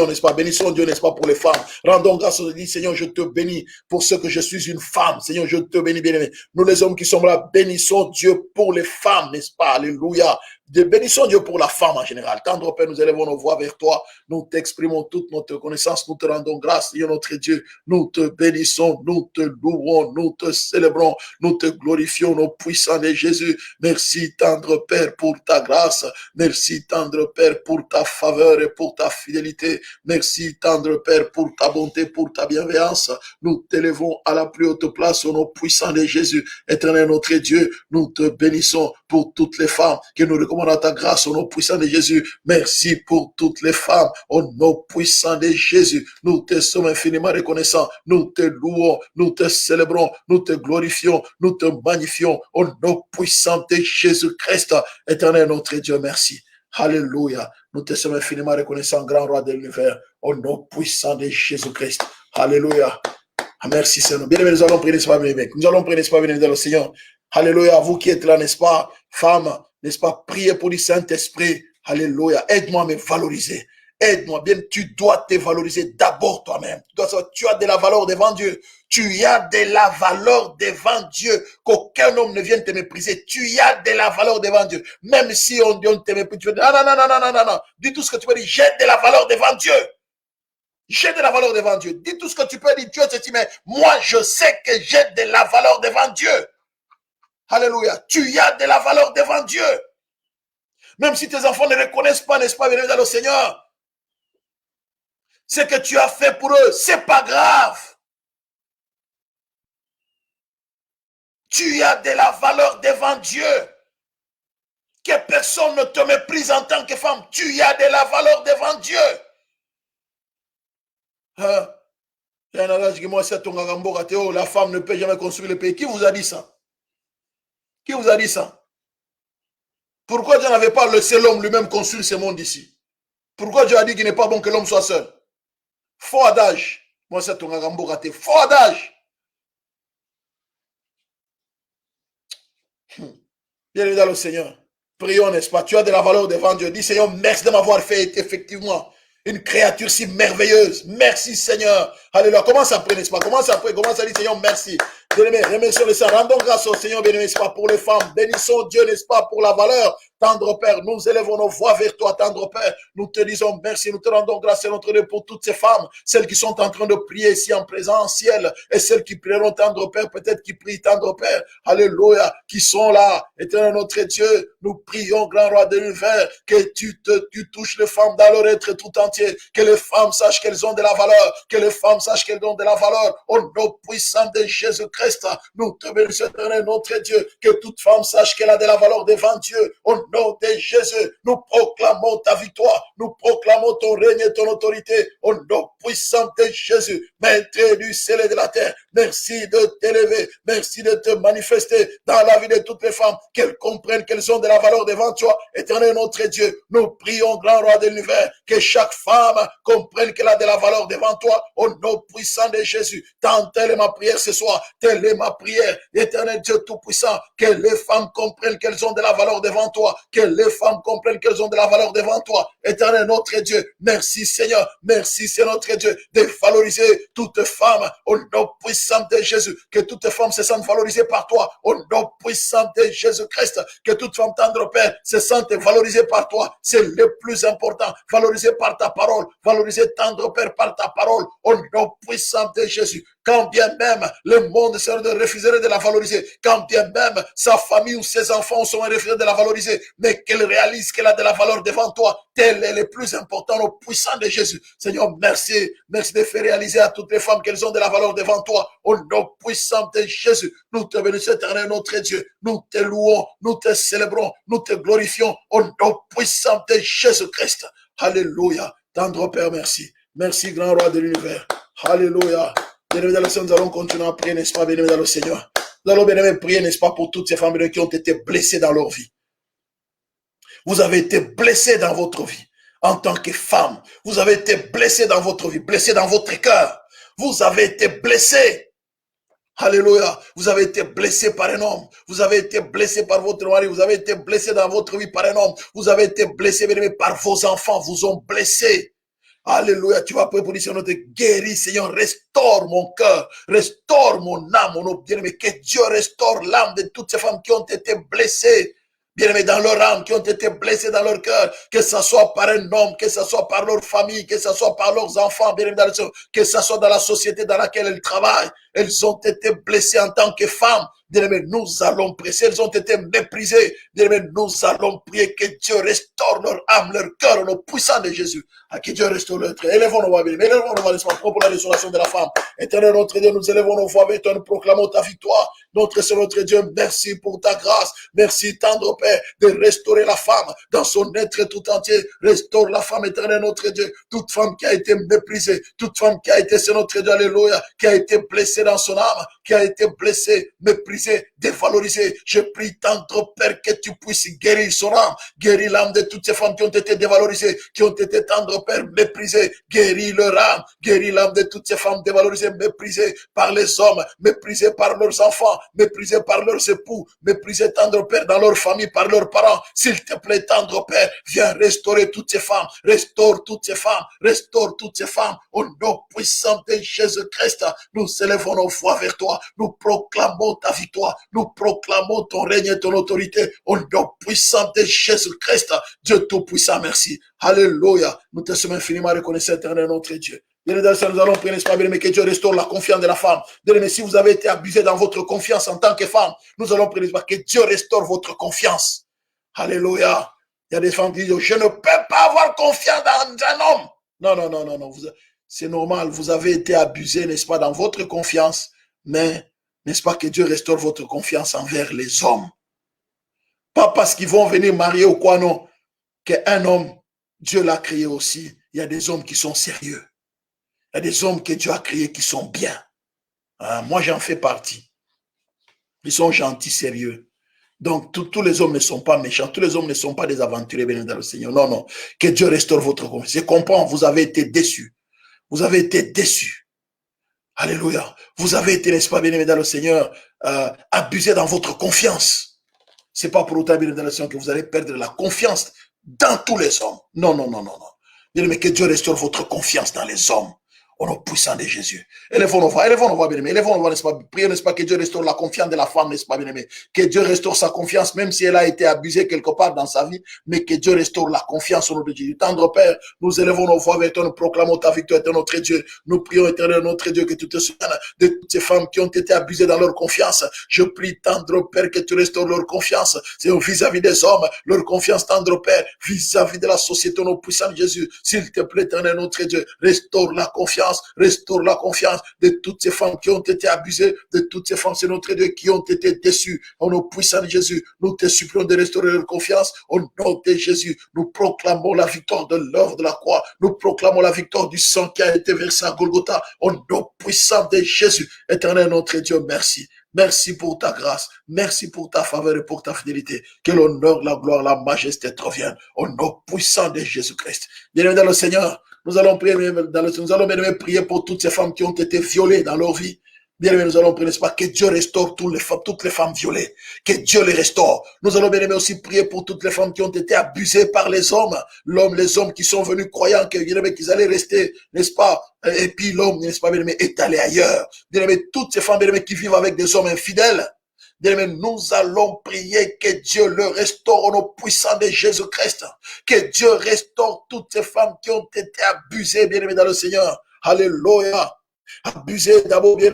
n'est-ce pas? Bénissons Dieu, n'est-ce pas, pour les femmes. Rendons grâce au Dieu, Seigneur, je te bénis pour ce que je suis une femme. Seigneur, je te bénis, bien-aimés. Nous, les hommes qui sommes là, bénissons Dieu pour les femmes, n'est-ce pas? Alléluia. Bénissons Dieu pour la femme en général. Tendre Père, nous élevons nos voix vers toi. Nous t'exprimons toute notre connaissance. Nous te rendons grâce, Seigneur notre Dieu. Nous te bénissons, nous te louons, nous te célébrons, nous te glorifions, nos puissants de Jésus. Merci, tendre Père, pour ta grâce. Merci, tendre Père, pour ta faveur et pour ta fidélité. Merci, tendre Père, pour ta bonté, pour ta bienveillance. Nous t'élevons à la plus haute place au nom puissant de Jésus. Éternel notre Dieu, nous te bénissons pour toutes les femmes que nous recommandons à ta grâce au nom puissant de Jésus. Merci pour toutes les femmes au nom puissant de Jésus. Nous te sommes infiniment reconnaissants. Nous te louons, nous te célébrons, nous te glorifions, nous te magnifions au nom puissant de Jésus-Christ. Éternel notre Dieu, merci. Alléluia. Nous te sommes infiniment reconnaissants, grand roi de l'univers, au nom puissant de Jésus-Christ. Alléluia. Merci Seigneur. Bien aimé, nous allons prier, n'est-ce pas, bien aimé. Nous allons prier, n'est-ce pas, bien aimé, dans le Seigneur. Alléluia. Vous qui êtes là, n'est-ce pas, femme, n'est-ce pas, priez pour le Saint-Esprit. Alléluia. Aide-moi à me valoriser. Aide-moi bien. Tu dois te valoriser d'abord toi-même. Tu as de la valeur devant Dieu. Tu as de la valeur devant Dieu. Qu'aucun homme ne vienne te mépriser. Tu as de la valeur devant Dieu. Même si on te méprise, tu veux dire, non. Dis tout ce que tu peux dire. J'ai de la valeur devant Dieu. J'ai de la valeur devant Dieu. Dis tout ce que tu peux dire. Dieu te dit, mais moi, je sais que j'ai de la valeur devant Dieu. Alléluia. Tu as de la valeur devant Dieu. Même si tes enfants ne reconnaissent pas, n'est-ce pas, bien le Seigneur, ce que tu as fait pour eux, c'est pas grave. Tu as de la valeur devant Dieu. Que personne ne te méprise en tant que femme. Tu as de la valeur devant Dieu. La femme ne peut jamais construire le pays. Qui vous a dit ça? Qui vous a dit ça? Pourquoi Dieu n'avait pas laissé l'homme lui-même construire ce monde ici? Pourquoi Dieu a dit qu'il n'est pas bon que l'homme soit seul? Faux adage. Moi, c'est ton agambo raté. Faux adage. Bien dans le Seigneur. Prions, n'est-ce pas? Tu as de la valeur devant Dieu. Dis, Seigneur, merci de m'avoir fait effectivement une créature si merveilleuse. Merci, Seigneur. Alléluia. Commence à prier, n'est-ce pas? Commence à prier. Commence à dire, Seigneur, merci. Bien-aimé, remercions le Seigneur. Rendons grâce au Seigneur, bien-aimé, n'est-ce pas, pour les femmes. Bénissons Dieu, n'est-ce pas, pour la valeur. Tendre Père, nous élevons nos voix vers toi, tendre Père. Nous te disons merci, nous te rendons grâce à notre Dieu pour toutes ces femmes, celles qui sont en train de prier ici en présentiel, et celles qui prieront, tendre Père, peut-être qui prient, tendre Père. Alléluia, qui sont là. Éternel notre Dieu, nous prions, grand roi de l'univers, que tu touches les femmes dans leur être tout entier, que les femmes sachent qu'elles ont de la valeur, que les femmes sachent qu'elles ont de la valeur. Au nom puissant de Jésus-Christ, nous te bénissons, éternel notre Dieu, que toute femme sache qu'elle a de la valeur devant Dieu. Au nom de Jésus, nous proclamons ta victoire, nous proclamons ton règne et ton autorité. Au nom puissant puissant de Jésus, maître du ciel et de la terre, merci de t'élever, merci de te manifester dans la vie de toutes les femmes, qu'elles comprennent qu'elles ont de la valeur devant toi, éternel notre Dieu. Nous prions, grand roi de l'univers, que chaque femme comprenne qu'elle a de la valeur devant toi, au nom puissant de Jésus. Tant telle est ma prière ce soir, telle est ma prière, éternel Dieu tout-puissant, que les femmes comprennent qu'elles ont de la valeur devant toi, que les femmes comprennent qu'elles ont de la valeur devant toi, éternel notre Dieu. Merci Seigneur, merci c'est notre Dieu, de valoriser toute femme, au nom puissant de Jésus, que toute femme se sente valorisée par toi, au nom puissant de Jésus-Christ, que toute femme tendre Père se sente valorisée par toi, c'est le plus important, valorisée par ta parole, valorisée tendre Père par ta parole, au nom puissant de Jésus. Quand bien même le monde refuserait de la valoriser, quand bien même sa famille ou ses enfants sont refusés de la valoriser, mais qu'elle réalise qu'elle a de la valeur devant toi, tel est le plus important, au puissant de Jésus. Seigneur, merci, merci de faire réaliser à toutes les femmes qu'elles ont de la valeur devant toi, au nom puissant de Jésus. Nous te bénissons, éternel notre Dieu, nous te louons, nous te célébrons, nous te glorifions, au nom puissant de Jésus-Christ. Alléluia. Tendre Père, merci. Merci, grand roi de l'univers. Alléluia. Bien-aimés dans le Seigneur, nous allons continuer à prier, n'est-ce pas, bien-aimés dans le Seigneur. Nous allons bien-aimés prier, n'est-ce pas, pour toutes ces femmes qui ont été blessées dans leur vie. Vous avez été blessés dans votre vie. En tant que femme, vous avez été blessés dans votre vie, blessés dans votre cœur. Vous avez été blessés. Alléluia. Vous avez été blessé par un homme. Vous avez été blessé par votre mari. Vous avez été blessé dans votre vie par un homme. Vous avez été blessé, bien-aimés, par vos enfants. Vous ont blessé. Alléluia, tu vas prier pour dire, Seigneur, te guéris, Seigneur, restaure mon cœur, restaure mon âme, mon bien-aimé, que Dieu restaure l'âme de toutes ces femmes qui ont été blessées, bien-aimés, dans leur âme, qui ont été blessées dans leur cœur, que ce soit par un homme, que ce soit par leur famille, que ce soit par leurs enfants, bien-aimés, que ce soit dans la société dans laquelle elles travaillent, elles ont été blessées en tant que femmes. Bien-aimés, nous allons prier. Elles ont été méprisées. Bien-aimés, nous allons prier que Dieu restaure leur âme, leur cœur, au nom puissant de Jésus. À que Dieu restaure leur être. Élevons nos voix, bien-aimés. Élevons nos voix, n'est-ce pas, pour la restauration de la femme. Éternel notre Dieu, nous élevons nos voix avec toi, nous proclamons ta victoire. Notre Seigneur, notre Dieu, merci pour ta grâce. Merci, tendre Père, de restaurer la femme dans son être tout entier. Restaure la femme, éternel notre Dieu. Toute femme qui a été méprisée, toute femme qui a été, c'est notre Dieu, alléluia, qui a été blessée dans son âme, qui a été blessée, méprisée, dévalorisée. Je prie, tendre Père, que tu puisses guérir son âme, guérir l'âme de toutes ces femmes qui ont été dévalorisées, qui ont été, tendre Père, méprisées. Guéris leur âme, guéris l'âme de toutes ces femmes dévalorisées, méprisées par les hommes, méprisées par leurs enfants, méprisées par leurs époux, méprisées, tendre Père, dans leur famille, par leurs parents. S'il te plaît, tendre Père, viens restaurer toutes ces femmes, restaure toutes ces femmes, restaure toutes ces femmes, au nom puissant de Jésus-Christ. Nous élevons nos voix vers toi, nous proclamons ta victoire, nous proclamons ton règne et ton autorité, au nom puissant de Jésus-Christ. Dieu tout-puissant, merci. Alléluia. Nous te sommes infiniment reconnaissants, éternel notre Dieu. Nous allons prier, n'est-ce pas, bien aimé, que Dieu restaure la confiance de la femme. Bien aimé, si vous avez été abusé dans votre confiance en tant que femme, nous allons prier, n'est-ce pas, que Dieu restaure votre confiance. Alléluia. Il y a des femmes qui disent, je ne peux pas avoir confiance dans un homme. Non, non, non, non, non. C'est normal, vous avez été abusé, n'est-ce pas, dans votre confiance, mais n'est-ce pas que Dieu restaure votre confiance envers les hommes. Pas parce qu'ils vont venir marier ou quoi, non. Qu'un homme, Dieu l'a créé aussi. Il y a des hommes qui sont sérieux. Il y a des hommes que Dieu a créés qui sont bien. Moi, j'en fais partie. Ils sont gentils, sérieux. Donc, tous les hommes ne sont pas méchants. Tous les hommes ne sont pas des aventuriers bénis dans le Seigneur. Non, non. Que Dieu restaure votre confiance. Je comprends, vous avez été déçus. Vous avez été déçus. Alléluia. Vous avez été, n'est-ce pas, bien-aimés dans le Seigneur, abusé dans votre confiance. C'est pas pour autant, bien-aimés dans le Seigneur, que vous allez perdre la confiance dans tous les hommes. Non, non, non, non, non. Bien-aimés, que Dieu restaure votre confiance dans les hommes. Au nom puissant de Jésus. Élevons nos voix, bien-aimés. Élevons nos voix, n'est-ce pas? Priez, n'est-ce pas, que Dieu restaure la confiance de la femme, n'est-ce pas, bien-aimé? Que Dieu restaure sa confiance, même si elle a été abusée quelque part dans sa vie, mais que Dieu restaure la confiance au nom de Jésus. Tendre Père, nous élevons nos voix vers toi, nous proclamons ta victoire, éternel notre Dieu. Nous prions, éternel notre Dieu, que tu te souviennes de toutes ces femmes qui ont été abusées dans leur confiance. Je prie, tendre Père, que tu restaures leur confiance. C'est vis-à-vis des hommes, leur confiance, tendre Père, vis-à-vis de la société, au nom puissant de Jésus. S'il te plaît, éternel notre Dieu, restaure la confiance. confiance, restaure la confiance de toutes ces femmes qui ont été abusées, de toutes ces femmes, c'est notre Dieu, qui ont été déçues. Au nom puissant de Jésus, nous te supplions de restaurer leur confiance. Au nom de Jésus, nous proclamons la victoire de l'œuvre de la croix. Nous proclamons la victoire du sang qui a été versé à Golgotha. Au nom puissant de Jésus, éternel notre Dieu, merci. Merci pour ta grâce. Merci pour ta faveur et pour ta fidélité. Que l'honneur, la gloire, la majesté te reviennent. Au nom puissant de Jésus-Christ. Bien-aimés dans le Seigneur, nous allons prier pour toutes ces femmes qui ont été violées dans leur vie. Bien aimé, nous allons prier, n'est-ce pas, que Dieu restaure toutes les femmes violées, que Dieu les restaure. Nous allons bien aimé aussi prier pour toutes les femmes qui ont été abusées par les hommes, les hommes qui sont venus croyant que, bien aimé, qu'ils allaient rester, n'est-ce pas, et puis l'homme, n'est-ce pas, bien aimé, est allé ailleurs. Bien aimé, toutes ces femmes, bien aimé, qui vivent avec des hommes infidèles, bien aimé, nous allons prier que Dieu le restaure au nom puissant de Jésus-Christ, que Dieu restaure toutes ces femmes qui ont été abusées, bien aimé, dans le Seigneur. Alléluia. Abusés d'abord, bien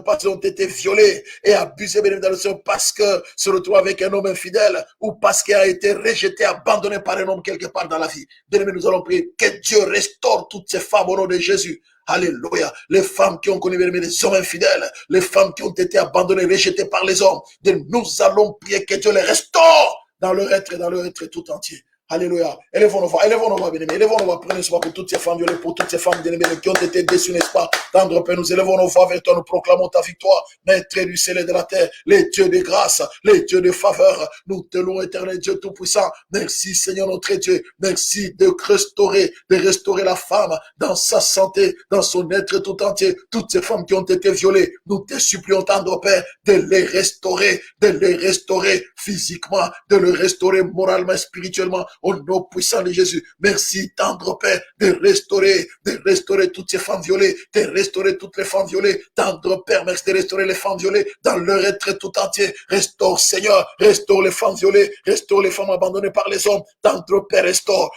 parce qu'ils ont été violés, et abusés bien dans le Seigneur parce que se retrouve avec un homme infidèle, ou parce qu'il a été rejeté, abandonné par un homme quelque part dans la vie. Bien aimé, nous allons prier que Dieu restaure toutes ces femmes au nom de Jésus. Alléluia. Les femmes qui ont connu bien aimé des hommes infidèles, les femmes qui ont été abandonnées, rejetées par les hommes. Nous allons prier que Dieu les restaure dans leur être tout entier. Alléluia. Élevons nos voix, bien-aimés. Élevons nos voix, prenez soin pour toutes ces femmes violées, pour toutes ces femmes bien-aimées qui ont été déçues, n'est-ce pas? Tendre Père, nous élevons nos voix vers toi, nous proclamons ta victoire. Maître du ciel et de la terre, les dieux de grâce, les dieux de faveur, nous te louons, éternel Dieu Tout-Puissant. Merci, Seigneur notre Dieu. Merci de restaurer la femme dans sa santé, dans son être tout entier. Toutes ces femmes qui ont été violées, nous te supplions, tendre Père, de les restaurer physiquement, de les restaurer moralement, spirituellement. Au nom puissant de Jésus, merci tendre Père de restaurer toutes ces femmes violées, de restaurer toutes les femmes violées. Tendre Père, merci de restaurer les femmes violées dans leur être tout entier. Restaure Seigneur, restaure les femmes violées, restaure les femmes abandonnées par les hommes. Tendre Père, restaure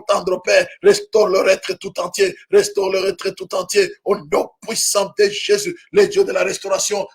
tendre Père, restaure leur être tout entier, restaure leur être tout entier. Au nom puissant de Jésus, les dieux de la restauration,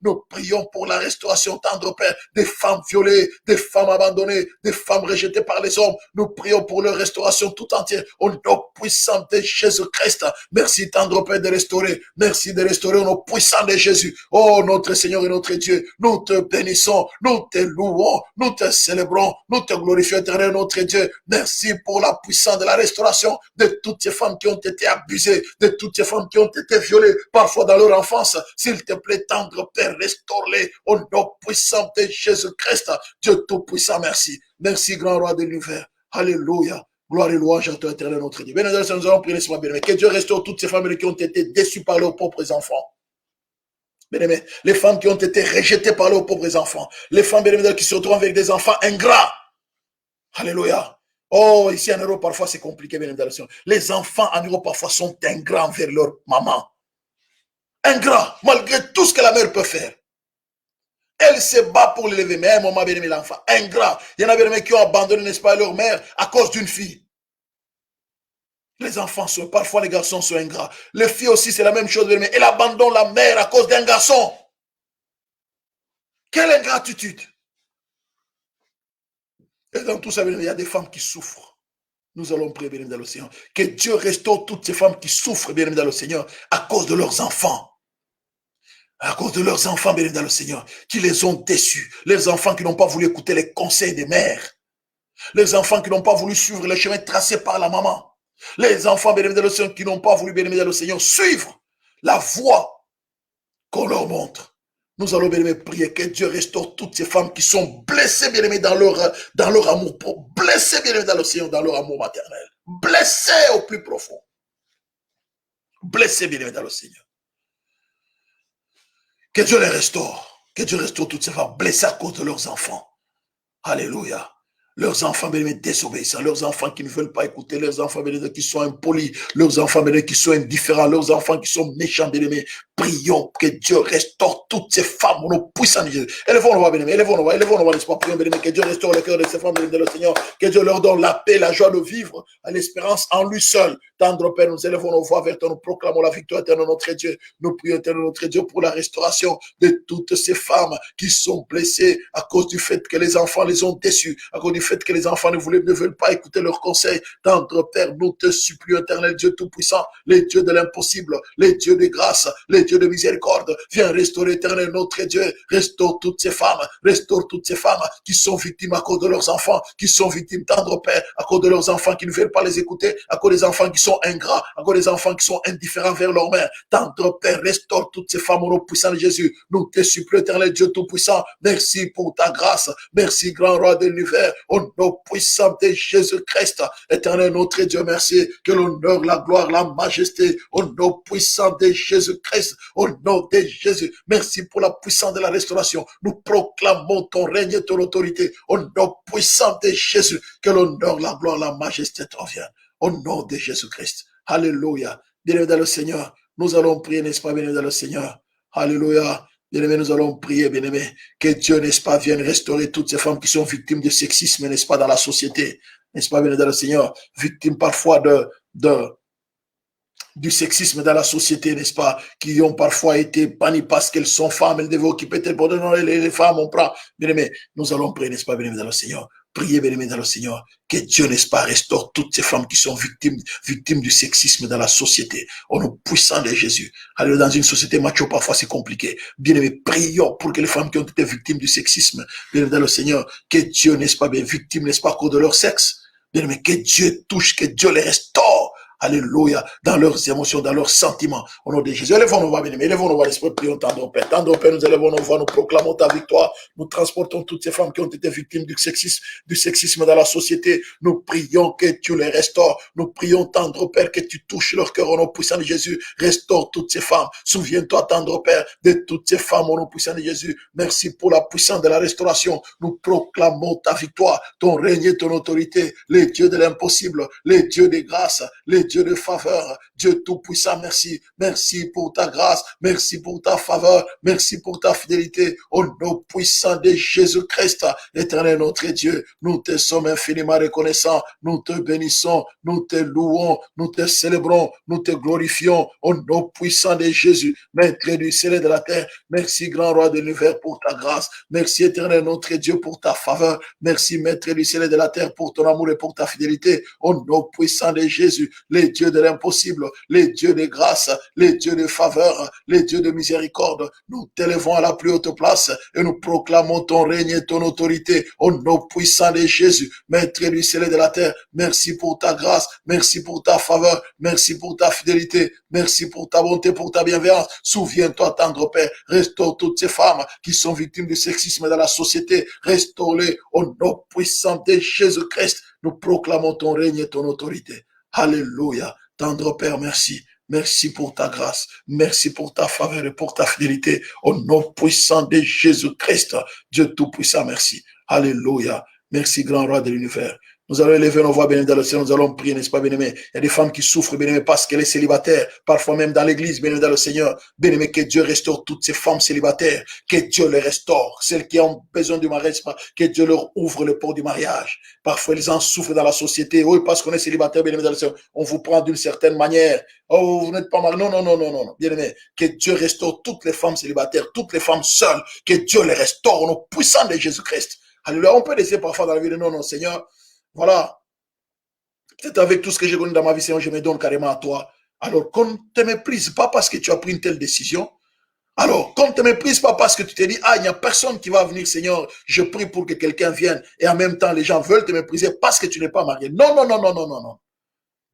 nous prions pour la restauration, tendre Père, des femmes violées, des femmes abandonnées, des femmes rejetées par les hommes. Nous prions pour leur restauration tout entière. Au nom puissant de Jésus-Christ. Merci, tendre Père, de restaurer. Merci de restaurer au nom puissant de Jésus. Oh, notre Seigneur et notre Dieu, nous te bénissons, nous te louons, nous te célébrons, nous te glorifions, éternel notre Dieu. Merci pour la puissance de la restauration de toutes ces femmes qui ont été abusées, de toutes ces femmes qui ont été violées, parfois dans leur enfance. S'il te plaît, tendre Père, restaure-les au nom puissant de Jésus-Christ. Dieu Tout-Puissant, merci. Merci, grand roi de l'univers. Alléluia. Gloire et louange à toi, éternel notre Dieu. Bien, nous allons prier, laisse-moi bien. Que Dieu restaure toutes ces femmes qui ont été déçues par leurs propres enfants. Bien-aimés, les femmes qui ont été rejetées par leurs propres enfants. Les femmes, bien-aimées, qui se retrouvent avec des enfants ingrats. Alléluia. Oh, ici en Europe, parfois c'est compliqué, bien-aimés. Les enfants en Europe, parfois, sont ingrats envers leur maman. Ingrats, malgré tout ce que la mère peut faire. Elle se bat pour l'élever, mais à un moment, bien aimé, l'enfant, ingrat. Il y en a bien aimé qui ont abandonné, n'est-ce pas, leur mère à cause d'une fille. Les enfants sont, parfois les garçons sont ingrats. Les filles aussi, c'est la même chose, bien aimé. Elle abandonne la mère à cause d'un garçon. Quelle ingratitude. Et dans tout ça, bien aimé, il y a des femmes qui souffrent. Nous allons prier, bien aimé, dans le Seigneur. Que Dieu restaure toutes ces femmes qui souffrent, bien aimé, dans le Seigneur, à cause de leurs enfants. À cause de leurs enfants, bien dans le Seigneur, qui les ont déçus. Les enfants qui n'ont pas voulu écouter les conseils des mères. Les enfants qui n'ont pas voulu suivre les chemins tracés par la maman. Les enfants, bien dans le Seigneur, qui n'ont pas voulu, bien dans le Seigneur, suivre la voie qu'on leur montre. Nous allons, bien prier que Dieu restaure toutes ces femmes qui sont blessées, bien aimées, dans leur amour propre. Blessées, bien dans le Seigneur, dans leur amour maternel. Blessées au plus profond. Blessées, bien dans le Seigneur. Que Dieu les restaure. Que Dieu restaure toutes ces femmes blessées à cause de leurs enfants. Alléluia. Leurs enfants, bien aimés, désobéissants. Leurs enfants qui ne veulent pas écouter. Leurs enfants, bien aimés, qui sont impolis. Leurs enfants, bien aimés, qui sont indifférents. Leurs enfants qui sont méchants, bien aimés. Prions que Dieu restaure toutes ces femmes au nom puissant de Jésus. Élevons-nous, bien aimés. Élevons-nous, n'est-ce pas? Prions, bien aimés, que Dieu restaure le cœur de ces femmes, bien aimés, le Seigneur. Que Dieu leur donne la paix, la joie de vivre, l'espérance en lui seul. Tendre Père, nous élevons nos voix vers toi, nous proclamons la victoire, éternel notre Dieu. Nous prions, éternel notre Dieu, pour la restauration de toutes ces femmes qui sont blessées à cause du fait que les enfants les ont déçus, à cause du fait que les enfants ne veulent pas écouter leurs conseils. Tendre Père, nous te supplions, éternel Dieu Tout-Puissant, les dieux de l'impossible, les dieux de grâce, les dieux de miséricorde. Viens restaurer, éternel notre Dieu. Restaure toutes ces femmes qui sont victimes à cause de leurs enfants, qui sont victimes, tendre Père, à cause de leurs enfants qui ne veulent pas les écouter, à cause des enfants qui sont ingrats, à cause des enfants qui sont indifférents vers leur mère. Tendre Père, restaure toutes ces femmes au nom puissant de Jésus. Nous te supplions, éternel Dieu Tout-Puissant. Merci pour ta grâce. Merci, grand roi de l'univers. Au nom puissant de Jésus-Christ. Éternel notre Dieu, merci. Que l'honneur, la gloire, la majesté, au nom puissant de Jésus-Christ. Au nom de Jésus. Merci pour la puissance de la restauration. Nous proclamons ton règne et ton autorité. Au nom puissant de Jésus. Que l'honneur, la gloire, la majesté te reviennent. Au nom de Jésus-Christ. Alléluia. Bien-aimé dans le Seigneur. Nous allons prier, n'est-ce pas, bien-aimé dans le Seigneur. Alléluia. Bien-aimés, nous allons prier, bien-aimés, que Dieu, n'est-ce pas, vienne restaurer toutes ces femmes qui sont victimes de sexisme, n'est-ce pas, dans la société, n'est-ce pas, bien-aimés dans le Seigneur, victimes parfois du sexisme dans la société, n'est-ce pas, qui ont parfois été bannies parce qu'elles sont femmes, elles devaient occuper tel bordel, non, les femmes, on prend, bien-aimés, nous allons prier, n'est-ce pas, bien-aimés dans le Seigneur. Priez, bien-aimés dans le Seigneur, que Dieu, n'est-ce pas, restaure toutes ces femmes qui sont victimes du sexisme dans la société. Au nom puissant de Jésus. Alors, dans une société macho, parfois c'est compliqué. Bien-aimés, prions pour que les femmes qui ont été victimes du sexisme, bien-aimés dans le Seigneur, que Dieu, n'est-ce pas, bien victime, n'est-ce pas, à cause de leur sexe. Bien-aimés, que Dieu touche, que Dieu les restaure. Alléluia, dans leurs émotions, dans leurs sentiments. Au nom de Jésus, élevons nos voix, bien-aimés, élevons nos voix, l'esprit, prions, tendre Père. Tendre Père, nous élevons nos voix, nous proclamons ta victoire. Nous transportons toutes ces femmes qui ont été victimes du sexisme dans la société. Nous prions que tu les restaures. Nous prions, tendre Père, que tu touches leur cœur au nom puissant de Jésus. Restaure toutes ces femmes. Souviens-toi, tendre Père, de toutes ces femmes au nom puissant de Jésus. Merci pour la puissance de la restauration. Nous proclamons ta victoire, ton règne et ton autorité. Les dieux de l'impossible, les dieux des grâces, les Dieu de faveur, Dieu tout-puissant, merci. Merci pour ta grâce, merci pour ta faveur, merci pour ta fidélité. Au nom puissant de Jésus-Christ, éternel notre Dieu, nous te sommes infiniment reconnaissants, nous te bénissons, nous te louons, nous te célébrons, nous te glorifions. Au nom puissant de Jésus, maître du ciel et de la terre, merci grand roi de l'univers pour ta grâce, merci éternel notre Dieu pour ta faveur, merci maître du ciel et de la terre pour ton amour et pour ta fidélité. Au nom puissant de Jésus, les dieux de l'impossible, les dieux de grâce, les dieux de faveur, les dieux de miséricorde, nous t'élevons à la plus haute place et nous proclamons ton règne et ton autorité au nom puissant de Jésus, maître du ciel et de la terre. Merci pour ta grâce, merci pour ta faveur, merci pour ta fidélité, merci pour ta bonté, pour ta bienveillance. Souviens-toi, tendre Père, restaure toutes ces femmes qui sont victimes du sexisme dans la société, restaure-les au nom puissant de Jésus-Christ. Nous proclamons ton règne et ton autorité. Alléluia. Tendre Père, merci. Merci pour ta grâce. Merci pour ta faveur et pour ta fidélité. Au nom puissant de Jésus-Christ. Dieu tout-puissant, merci. Alléluia. Merci, grand roi de l'univers. Nous allons élever nos voix, bien dans le ciel, nous allons prier, n'est-ce pas, bien-aimé? Il y a des femmes qui souffrent, bien-aimé, parce qu'elles sont célibataires, parfois même dans l'église, bien-aimé, dans le Seigneur. Bien-aimé, que Dieu restaure toutes ces femmes célibataires, que Dieu les restaure, celles qui ont besoin du mariage, que Dieu leur ouvre le port du mariage. Parfois, ils en souffrent dans la société. Oui, parce qu'on est célibataire, bien-aimé, dans le Seigneur, on vous prend d'une certaine manière. Oh, vous n'êtes pas marié. Non, non, non, non, non, bien-aimé, que Dieu restaure toutes les femmes célibataires, toutes les femmes seules, que Dieu les restaure au nom puissant de Jésus-Christ. Alléluia. On peut laisser parfois dans la vie de non, non, Seigneur, voilà. Peut-être avec tout ce que j'ai connu dans ma vie, Seigneur, je me donne carrément à toi. Alors, qu'on ne te méprise pas parce que tu as pris une telle décision. Alors, qu'on ne te méprise pas parce que tu t'es dit, ah, il n'y a personne qui va venir, Seigneur, je prie pour que quelqu'un vienne. Et en même temps, les gens veulent te mépriser parce que tu n'es pas marié. Non, non, non, non, non, non, non.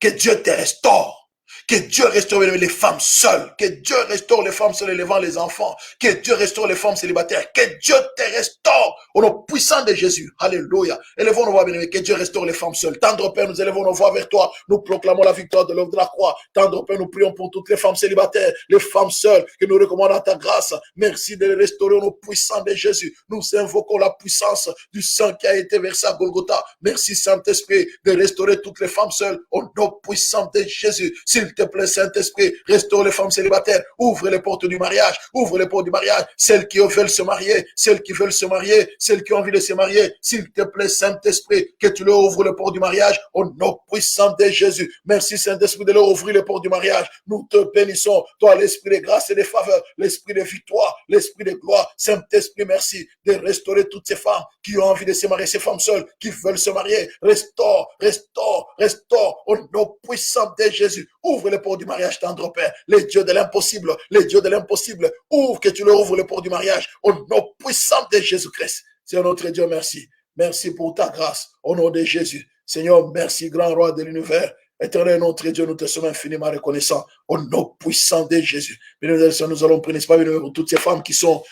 Que Dieu te restaure. Que Dieu restaure les femmes seules. Que Dieu restaure les femmes seules élevant les enfants. Que Dieu restaure les femmes célibataires. Que Dieu te restaure au nom puissant de Jésus. Alléluia. Élevons nos voix, bien-aimés. Que Dieu restaure les femmes seules. Tendre Père, nous élevons nos voix vers toi. Nous proclamons la victoire de l'œuvre de la croix. Tendre Père, nous prions pour toutes les femmes célibataires, les femmes seules, que nous recommandons à ta grâce. Merci de les restaurer au nom puissant de Jésus. Nous invoquons la puissance du sang qui a été versé à Golgotha. Merci Saint-Esprit de restaurer toutes les femmes seules au nom puissant de Jésus. S'il S'il te plaît, Saint-Esprit, restaure les femmes célibataires. Ouvre les portes du mariage. Ouvre les portes du mariage. Celles qui veulent se marier. Celles qui veulent se marier. Celles qui ont envie de se marier. S'il te plaît, Saint-Esprit, que tu leur ouvres les portes du mariage au nom puissant de Jésus. Merci, Saint-Esprit, de leur ouvrir les portes du mariage. Nous te bénissons. Toi, l'esprit de grâce et de faveur, l'esprit de victoire, l'esprit de gloire. Saint-Esprit, merci de restaurer toutes ces femmes qui ont envie de se marier, ces femmes seules qui veulent se marier. Restaure, restaure, restaure au nom puissant de Jésus. Ouvre les portes du mariage, tendre Père. Les dieux de l'impossible, les dieux de l'impossible. Ouvre, que tu leur ouvres les portes du mariage au nom puissant de Jésus-Christ. Seigneur notre Dieu, merci. Merci pour ta grâce au nom de Jésus. Seigneur, merci, grand roi de l'univers. Éternel notre Dieu, nous te sommes infiniment reconnaissants au nom puissant de Jésus. Nous allons prier, n'est-ce pas, pour toutes ces femmes qui sont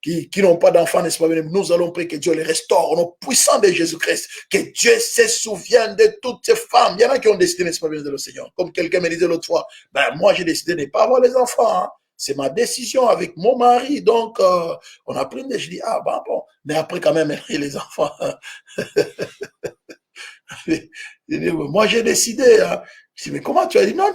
qui n'ont pas d'enfants, n'est-ce pas, nous allons prier que Dieu les restaure au nom puissant de Jésus-Christ. Que Dieu se souvienne de toutes ces femmes. Il y en a qui ont décidé, n'est-ce pas, de le Seigneur. Comme quelqu'un me disait l'autre fois, moi j'ai décidé de ne pas avoir les enfants. Hein. C'est ma décision avec mon mari. Donc, on a pris je dis, bon. Mais après, quand même, les enfants. Moi, j'ai décidé. Hein. Je dis, mais comment tu as dit? Non.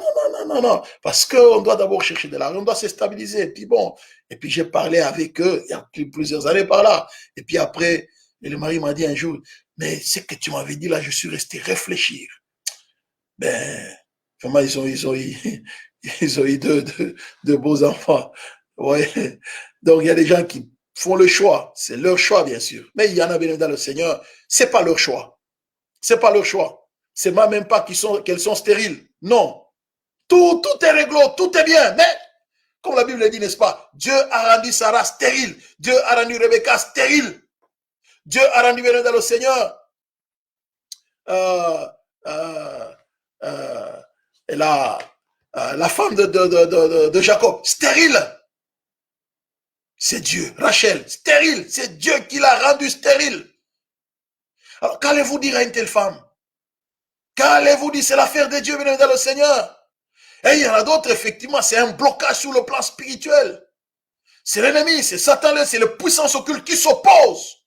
Parce qu'on doit d'abord chercher de l'argent, on doit se stabiliser. Et puis bon, et puis j'ai parlé avec eux il y a plusieurs années par là. Et puis après, le mari m'a dit un jour, mais ce que tu m'avais dit là, je suis resté réfléchir. Vraiment, ils ont eu de beaux enfants. Ouais. Donc, il y a des gens qui font le choix. C'est leur choix, bien sûr. Mais il y en a bien dans le Seigneur. C'est pas leur choix. C'est pas leur choix. C'est même pas qu'elles sont stériles. Non. Tout est réglo, tout est bien. Mais, comme la Bible dit, n'est-ce pas, Dieu a rendu Sarah stérile. Dieu a rendu Rebecca stérile. Dieu a rendu bien dans le Seigneur. Et la femme de Jacob, stérile. C'est Dieu. Rachel, stérile. C'est Dieu qui l'a rendue stérile. Alors, qu'allez-vous dire à une telle femme? Qu'allez-vous dire? C'est l'affaire de Dieu, bien dans le Seigneur. Et il y en a d'autres, effectivement, c'est un blocage sur le plan spirituel. C'est l'ennemi, c'est Satan, c'est les puissances occultes qui s'opposent.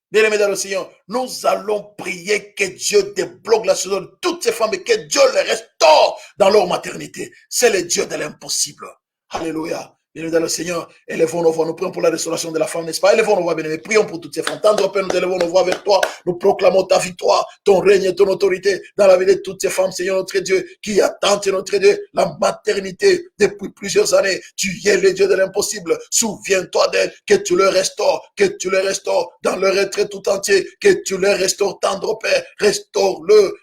Bien aimé dans le Seigneur, nous allons prier que Dieu débloque la situation de toutes ces femmes et que Dieu les restaure dans leur maternité. C'est le Dieu de l'impossible. Alléluia. Bien dans le Seigneur, élevons nos voix, nous prions pour la restauration de la femme, n'est-ce pas? Élevons nos voix, bien-aimés, prions pour toutes ces femmes. Tendre Père, nous élevons nos voix vers toi, nous proclamons ta victoire, ton règne et ton autorité dans la vie de toutes ces femmes, Seigneur notre Dieu, qui attendent, notre Dieu, la maternité depuis plusieurs années. Tu es le Dieu de l'impossible. Souviens-toi d'elles, que tu les restaures dans leur être tout entier, que tu les restaures, tendre Père, restaure-le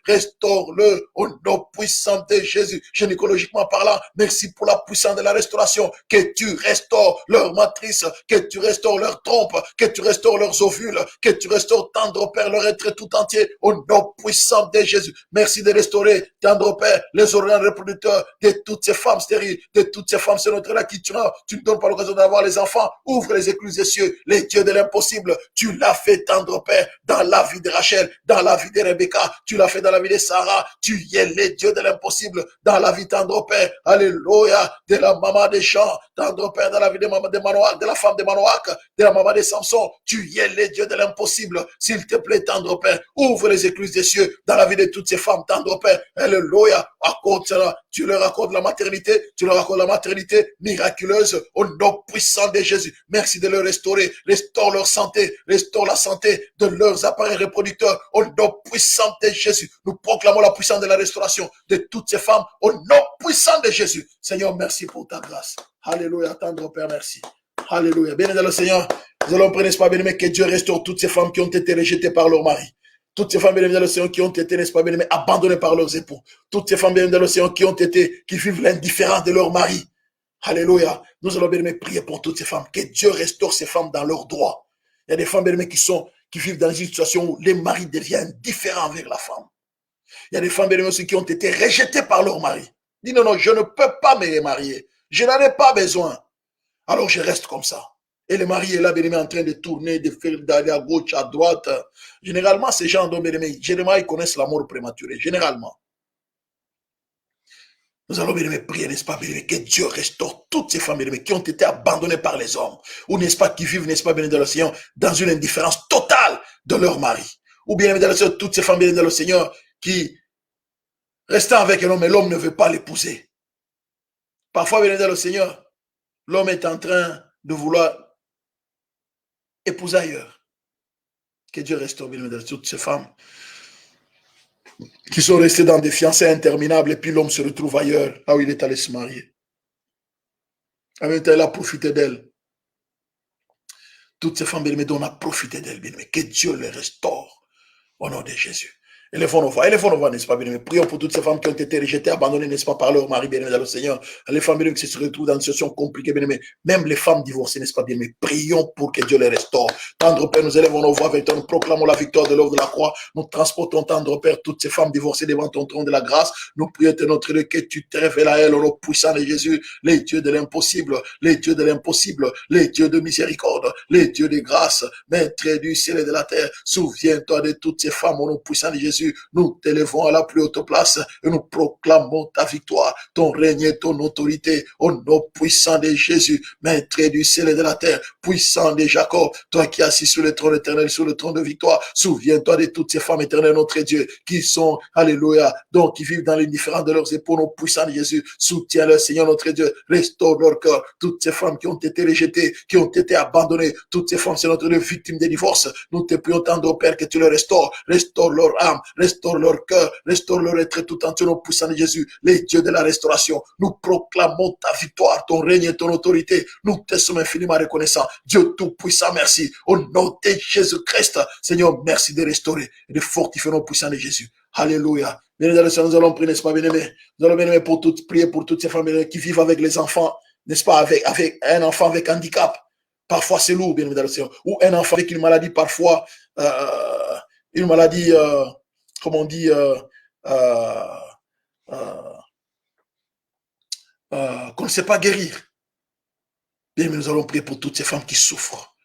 au nom puissant de Jésus. Gynécologiquement parlant, merci pour la puissance de la restauration, que tu restaures leur matrice, que tu restaures leur trompe, que tu restaures leurs ovules, que tu restaures, tendre Père, leur être tout entier, au nom puissant de Jésus. Merci de restaurer, tendre Père, les organes reproducteurs de toutes ces femmes stériles, de toutes ces femmes, c'est notre là qui tu ne donnes pas l'occasion d'avoir les enfants. Ouvre les écluses des cieux, les dieux de l'impossible. Tu l'as fait, tendre Père, dans la vie de Rachel, dans la vie de Rebecca, tu l'as fait dans la vie de Sarah. Tu es le Dieu de l'impossible, dans la vie, tendre Père, alléluia, de la maman des Jean, tendre Père, dans la vie de Manoach, de la femme de Manoach, de la maman de Samson. Tu es le Dieu de l'impossible. S'il te plaît, tendre Père, ouvre les écluses des cieux dans la vie de toutes ces femmes, tendre Père, alléluia, accorde cela. Tu leur accordes la maternité, miraculeuse au nom puissant de Jésus. Merci de leur restaurer, restaure leur santé, restaure la santé de leurs appareils reproducteurs au nom puissant de Jésus. Nous proclamons la puissance de la restauration de toutes ces femmes au nom puissant de Jésus. Seigneur, merci pour ta grâce. Alléluia, tendre Père, merci. Alléluia. Bien dans le Seigneur, nous allons prier, n'est-ce pas, bien-aimé, que Dieu restaure toutes ces femmes qui ont été rejetées par leur mari. Toutes ces femmes, bien dans le Seigneur, qui ont été, n'est-ce pas, bien-aimé, abandonnées par leurs époux. Toutes ces femmes, bien dans le Seigneur, qui vivent l'indifférence de leur mari. Alléluia. Nous allons, bien-aimé, prier pour toutes ces femmes. Que Dieu restaure ces femmes dans leurs droits. Il y a des femmes, bien-aimé, qui vivent dans une situation où les maris deviennent différents avec la femme. Il y a des femmes, bien-aimées, aussi qui ont été rejetées par leur mari. Dis non, je ne peux pas me marier. Je n'en ai pas besoin. Alors je reste comme ça. Et le mari est là, bien-aimé, en train de tourner, d'aller à gauche, à droite. Généralement, ces gens, bien-aimé, généralement, ils connaissent la mort prématurée. Généralement. Nous allons, bien-aimé, prier, n'est-ce pas, bien-aimé, que Dieu restaure toutes ces femmes, bien-aimé, qui ont été abandonnées par les hommes. Ou, n'est-ce pas, qui vivent, n'est-ce pas, bien-aimé, dans le Seigneur, dans une indifférence totale de leur mari. Ou, bien-aimé, dans le Seigneur, toutes ces femmes, bien-aimé, dans le Seigneur, qui restant avec un homme, mais l'homme ne veut pas l'épouser. Parfois, bien le Seigneur, l'homme est en train de vouloir épouser ailleurs. Que Dieu restaure bien toutes ces femmes qui sont restées dans des fiançailles interminables et puis l'homme se retrouve ailleurs, là où il est allé se marier. En même temps, il a profité d'elle. Toutes ces femmes, bien aimées, on a profité d'elles, bien aimées. Que Dieu les restaure au nom de Jésus. Élèvons nos voix, n'est-ce pas, bien-aimés. Prions pour toutes ces femmes qui ont été rejetées, abandonnées, n'est-ce pas, par leur mari, bien-aimé, dans le Seigneur. Les femmes, bien-aimées, qui se retrouvent dans une situation compliquée, bien-aimés. Même les femmes divorcées, n'est-ce pas, bien-aimés. Prions pour que Dieu les restaure. Tendre Père, nous élèvons nos voix avec toi, nous proclamons la victoire de l'œuvre de la croix. Nous transportons, tendre Père, toutes ces femmes divorcées devant ton trône de la grâce. Nous prions, notre Dieu, que tu te révèles à elles, au nom puissant de Jésus, les dieux de l'impossible, les dieux de l'impossible, les dieux de miséricorde, les dieux de grâce, maître du ciel et de la terre. Souviens-toi de toutes ces femmes, au nom puissant de Jésus. Nous t'élevons à la plus haute place et nous proclamons ta victoire, ton règne et ton autorité au nom puissant de Jésus, maître du ciel et de la terre, puissant de Jacob, toi qui es assis sur le trône éternel, sur le trône de victoire. Souviens-toi de toutes ces femmes éternelles, notre Dieu, qui sont, alléluia, donc qui vivent dans l'indifférence de leurs épaules, au puissant de Jésus. Soutiens-le, Seigneur, notre Dieu, restaure leur cœur. Toutes ces femmes qui ont été rejetées, qui ont été abandonnées, toutes ces femmes, c'est notre Dieu, victimes des divorces. Nous te prions tant, ô Père, que tu les restaures, restaure leur âme, restaure leur cœur, restaure leur être tout entier au puissant de Jésus, les dieux de la restauration. Nous proclamons ta victoire, ton règne et ton autorité. Nous te sommes infiniment reconnaissants. Dieu tout-puissant, merci. Au nom de Jésus-Christ, Seigneur, merci de restaurer et de fortifier nos puissants de Jésus. Alléluia. Bien aimés, nous allons prier, n'est-ce pas, bien aimés? Nous allons, bien aimés, prier pour toutes ces familles qui vivent avec les enfants, n'est-ce pas, avec un enfant avec handicap. Parfois, c'est lourd, bien aimé dans le Seigneur. Ou un enfant avec une maladie, parfois, une maladie, comme on dit, qu'on ne sait pas guérir. Bien, mais nous allons prier pour toutes ces femmes qui souffrent,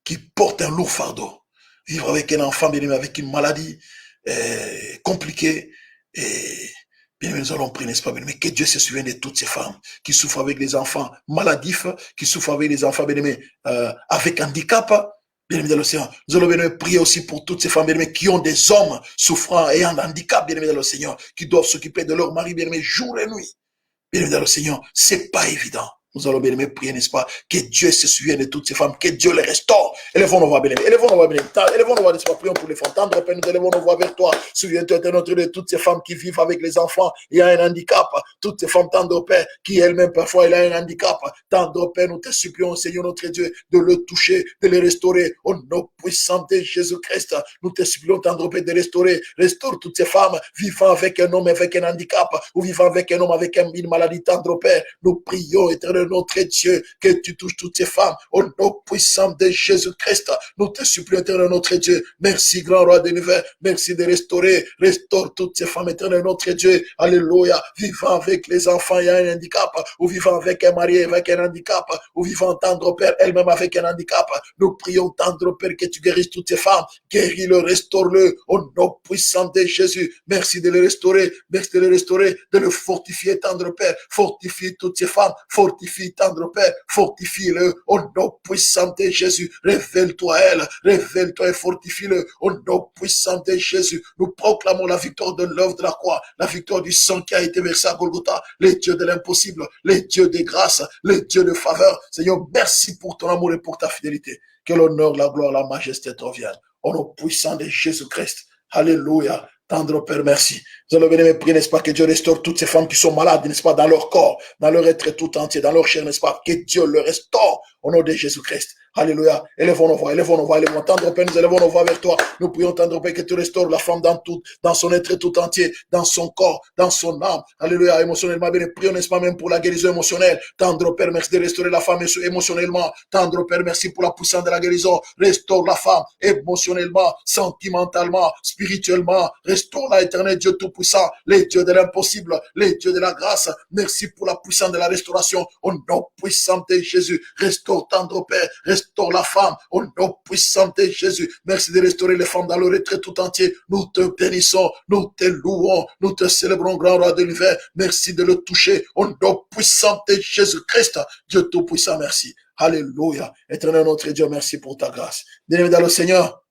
qui portent un lourd fardeau. Vivre avec un enfant, bien aimé, avec une maladie compliquée. Et bien, mais nous allons prier, n'est-ce pas, bien aimé, que Dieu se souvienne de toutes ces femmes qui souffrent avec des enfants maladifs, qui souffrent avec des enfants, bien aimé, avec handicap. Bien-aimés dans l'océan, nous allons bien prier aussi pour toutes ces femmes bien-aimées qui ont des hommes souffrant et en handicap, bien-aimés dans le Seigneur, qui doivent s'occuper de leur mari, bien-aimé, jour et nuit. Bien-aimés dans le Seigneur, c'est pas évident. Nous allons bien-aimés prier, n'est-ce pas, que Dieu se souvienne de toutes ces femmes, que Dieu les restaure. Élevons nos voix, bien-aimés, élevons nos voix, bien-aimés, élevons nos voix, n'est-ce pas, prions pour les femmes. Tendre Père, nous élevons nos voix vers toi. Souviens-toi, notre de toutes ces femmes qui vivent avec les enfants et ont un handicap. Toutes ces femmes, tendre Père, qui elles-mêmes, parfois, elles ont un handicap. Tendre Père, nous te supplions, Seigneur, notre Dieu, de le toucher, de les restaurer. Au nom puissant de Jésus-Christ, nous te supplions, tendre Père, de restaurer. Restaure toutes ces femmes vivant avec un homme avec un handicap ou vivant avec un homme avec une maladie, tendre Père. Nous prions, éternel notre Dieu, que tu touches toutes ces femmes au nom puissant de Jésus-Christ. Nous te supplions, éternel notre Dieu. Merci, grand roi de l'univers. Merci de restaurer. Restaure toutes ces femmes, éternel notre Dieu. Alléluia. Vivant avec les enfants et un handicap, ou vivant avec un mari avec un handicap, ou vivant, tendre Père, elle-même avec un handicap. Nous prions, tendre Père, que tu guérisses toutes ces femmes. Guéris-le, restaure-le au nom puissant de Jésus. Merci de le restaurer. Merci de le restaurer, de le fortifier, tendre Père. Fortifie toutes ces femmes. Fortifie, tendre Père, fortifie-le au nom puissant de Jésus. Révèle-toi à elle, révèle-toi et fortifie-le au nom puissant de Jésus. Nous proclamons la victoire de l'œuvre de la croix, la victoire du sang qui a été versé à Golgotha, les dieux de l'impossible, les dieux des grâces, les dieux de faveur. Seigneur, merci pour ton amour et pour ta fidélité. Que l'honneur, la gloire, la majesté te reviennent. Au nom puissant de Jésus-Christ. Alléluia. Tendre Père, merci. Nous allons bien prier, n'est-ce pas, que Dieu restaure toutes ces femmes qui sont malades, n'est-ce pas, dans leur corps, dans leur être tout entier, dans leur chair, n'est-ce pas, que Dieu le restaure au nom de Jésus-Christ. Alléluia. Élevons nos voix, élevons nos voix, élevons. Tendre Père, nous élevons nos voix vers toi. Nous prions, tendre Père, que tu restaures la femme dans tout, dans son être tout entier, dans son corps, dans son âme. Alléluia. Émotionnellement, bien, prions, n'est-ce pas, même pour la guérison émotionnelle. Tendre Père, merci de restaurer la femme émotionnellement. Tendre Père, merci pour la puissance de la guérison. Restaure la femme émotionnellement, sentimentalement, spirituellement. Restaure-la, éternel Dieu tout-puissant, les dieux de l'impossible, les dieux de la grâce. Merci pour la puissance de la restauration. Au nom puissant de Jésus, restaure, tendre Père, restaure la femme. Au nom puissant de Jésus, merci de restaurer les femmes dans leur retrait tout entier. Nous te bénissons, nous te louons, nous te célébrons, grand roi de l'univers. Merci de le toucher. Au nom puissant de Jésus-Christ, Dieu tout-puissant, merci. Alléluia. Éternel notre Dieu, merci pour ta grâce. Bien-aimé dans le Seigneur.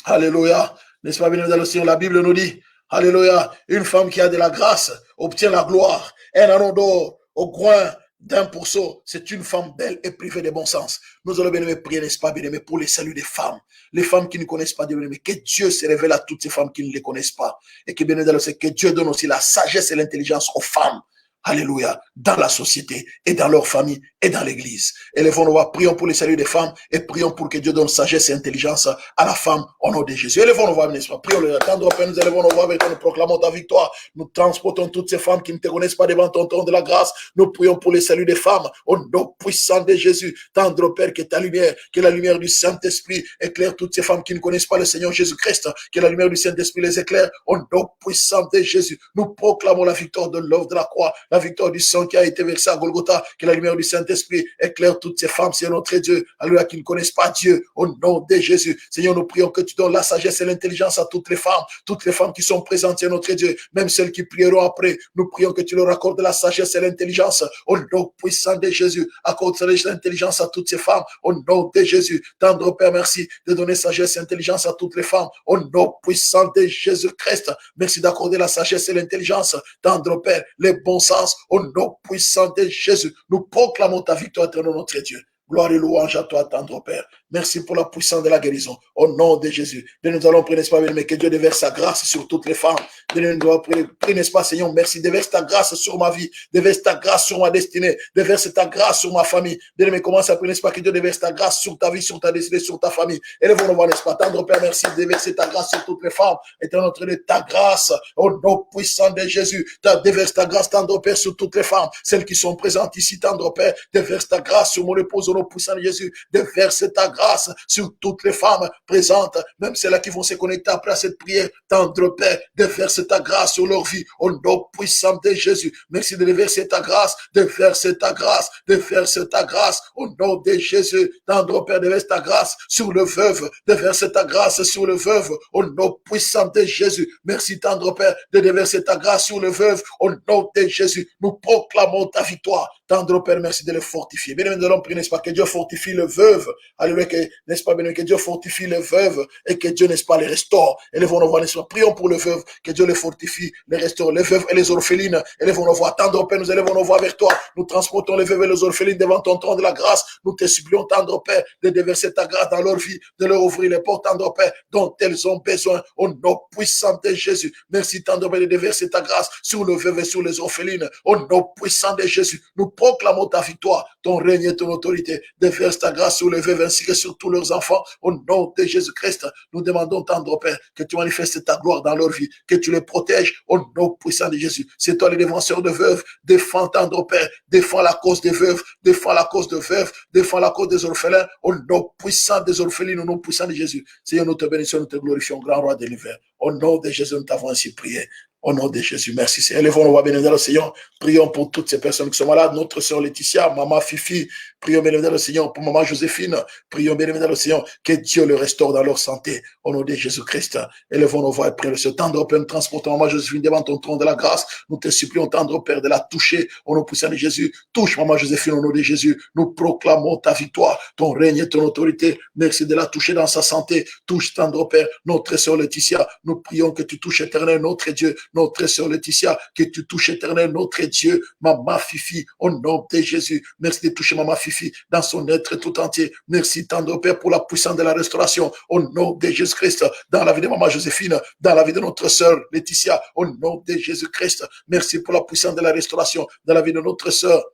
Alléluia. N'est-ce pas, bien-aimé dans le Seigneur, la Bible nous dit, Alléluia. Une femme qui a de la grâce obtient la gloire. Un anneau d'or au coin d'un pourceau. C'est une femme belle et privée de bon sens. Nous allons bien aimer prier, n'est-ce pas, bien aimé, pour les saluts des femmes. Les femmes qui ne connaissent pas Dieu, bien aimé. Que Dieu se révèle à toutes ces femmes qui ne les connaissent pas. Et que bien aimé, c'est que Dieu donne aussi la sagesse et l'intelligence aux femmes. Alléluia, dans la société et dans leur famille et dans l'église. Élevons-nous, prions pour les saluts des femmes et prions pour que Dieu donne sagesse et intelligence à la femme au nom de Jésus. Élevons-nous, n'est-ce pas? Prions le tendre Père, nous élevons nos voix avec toi, nous proclamons ta victoire. Nous transportons toutes ces femmes qui ne te connaissent pas devant ton trône de la grâce. Nous prions pour les saluts des femmes au nom puissant de Jésus. Tendre Père, que ta lumière, que la lumière du Saint-Esprit éclaire toutes ces femmes qui ne connaissent pas le Seigneur Jésus-Christ. Que la lumière du Saint-Esprit les éclaire au nom puissant de Jésus. Nous proclamons la victoire de l'œuvre de la croix, la victoire du sang qui a été versé à Golgotha, que la lumière du Saint-Esprit éclaire toutes ces femmes, Seigneur notre Dieu, alléluia, qui ne connaissent pas Dieu, au nom de Jésus. Seigneur, nous prions que tu donnes la sagesse et l'intelligence à toutes les femmes qui sont présentes, Seigneur notre Dieu, même celles qui prieront après. Nous prions que tu leur accordes la sagesse et l'intelligence, au nom puissant de Jésus. Accorde l'intelligence à toutes ces femmes, au nom de Jésus. Tendre Père, merci de donner sagesse et intelligence à toutes les femmes, au nom puissant de Jésus-Christ. Merci d'accorder la sagesse et l'intelligence, tendre Père, les bons sens, au nom puissant de Jésus. Nous proclamons ta victoire éternelle, notre Dieu. Gloire et louange à toi, tendre Père. Merci pour la puissance de la guérison. Au nom de Jésus. Nous allons prier, n'est-ce pas, mais que Dieu déverse sa grâce sur toutes les femmes. Nous allons prier, n'est-ce pas, Seigneur, merci. Déverse ta grâce sur ma vie. Déverse ta grâce sur ma destinée. Déverse ta grâce sur ma famille. Bien-aimé, commence à prier, n'est-ce pas, que Dieu déverse ta grâce sur ta vie, sur ta destinée, sur ta famille. Élevons-nous, n'est-ce pas, tendre Père, merci. Déverse ta grâce sur toutes les femmes. Éternel notre Dieu, ta grâce, au nom puissant de Jésus. Déverse ta grâce, tendre Père, sur toutes les femmes. Celles qui sont présentes ici, tendre Père. Déverse ta grâce sur mon épouse, au nom puissant de Jésus. Déverse ta grâce sur toutes les femmes présentes, même celles-là qui vont se connecter après cette prière. Tendre Père, déverse ta grâce sur leur vie, au nom puissant de Jésus. Merci de déverser ta grâce, déverse ta grâce, déverse ta grâce, au nom de Jésus. Tendre Père, déverse ta grâce sur le veuve, déverse ta grâce sur le veuve, au nom puissant de Jésus. Merci, tendre Père, de déverser ta grâce sur le veuve, au nom de Jésus. Nous proclamons ta victoire. Tendre Père, merci de le fortifier. Bien, nous allons prier, n'est-ce pas, que Dieu fortifie le veuve. Alléluia, n'est-ce pas, bien, que Dieu fortifie les veuves et que Dieu, n'est-ce pas, les restaure. Élevons nos voix, n'est-ce pas, prions pour les veuves, que Dieu les fortifie, les restaure, les veuves et les orphelines. Élevons nos voix, tendre Père, nous élevons nos voix vers toi. Nous transportons les veuves et les orphelines devant ton trône de la grâce. Nous te supplions, tendre Père, de déverser ta grâce dans leur vie, de leur ouvrir les portes, tendre Père, dont elles ont besoin, au nom puissant de Jésus. Merci, tendre Père, de déverser ta grâce sur les veuves et sur les orphelines, au nom puissant de Jésus. Nous proclamons ta victoire, ton règne et ton autorité. Déverse ta grâce sur les veuves ainsi que sur tous leurs enfants, au nom de Jésus-Christ. Nous demandons, tendre Père, que tu manifestes ta gloire dans leur vie, que tu les protèges au nom puissant de Jésus. C'est toi le défenseur de veuves. Défends, tendre Père, défends la cause des veuves, défends la cause de veuves, défends la cause des orphelins, au nom puissant des orphelines, au nom puissant de Jésus. Seigneur, nous te bénissons, nous te glorifions, grand roi de l'univers. Au nom de Jésus, nous t'avons ainsi prié. Au nom de Jésus, merci Seigneur. Élevons nos voix, bénédicte le Seigneur. Prions pour toutes ces personnes qui sont malades. Notre sœur Laetitia, maman Fifi. Prions, bénédicte le Seigneur, pour maman Joséphine. Prions, bénédicte le Seigneur, que Dieu le restaure dans leur santé. Au nom de Jésus-Christ. Élevons nos voix et prions le Seigneur. Tendre Père, nous transportons maman Joséphine devant ton trône de la grâce. Nous te supplions, tendre Père, de la toucher. Au nom puissant de Jésus. Touche maman Joséphine au nom de Jésus. Nous proclamons ta victoire, ton règne et ton autorité. Merci de la toucher dans sa santé. Touche, tendre Père, notre sœur Laetitia. Nous prions que tu touches, éternel, notre Dieu. Notre sœur Laetitia, que tu touches, éternel, notre Dieu, maman Fifi, au nom de Jésus. Merci de toucher maman Fifi dans son être tout entier. Merci, tendre Père, pour la puissance de la restauration, au nom de Jésus-Christ, dans la vie de maman Joséphine, dans la vie de notre sœur Laetitia, au nom de Jésus-Christ. Merci pour la puissance de la restauration, dans la vie de notre sœur.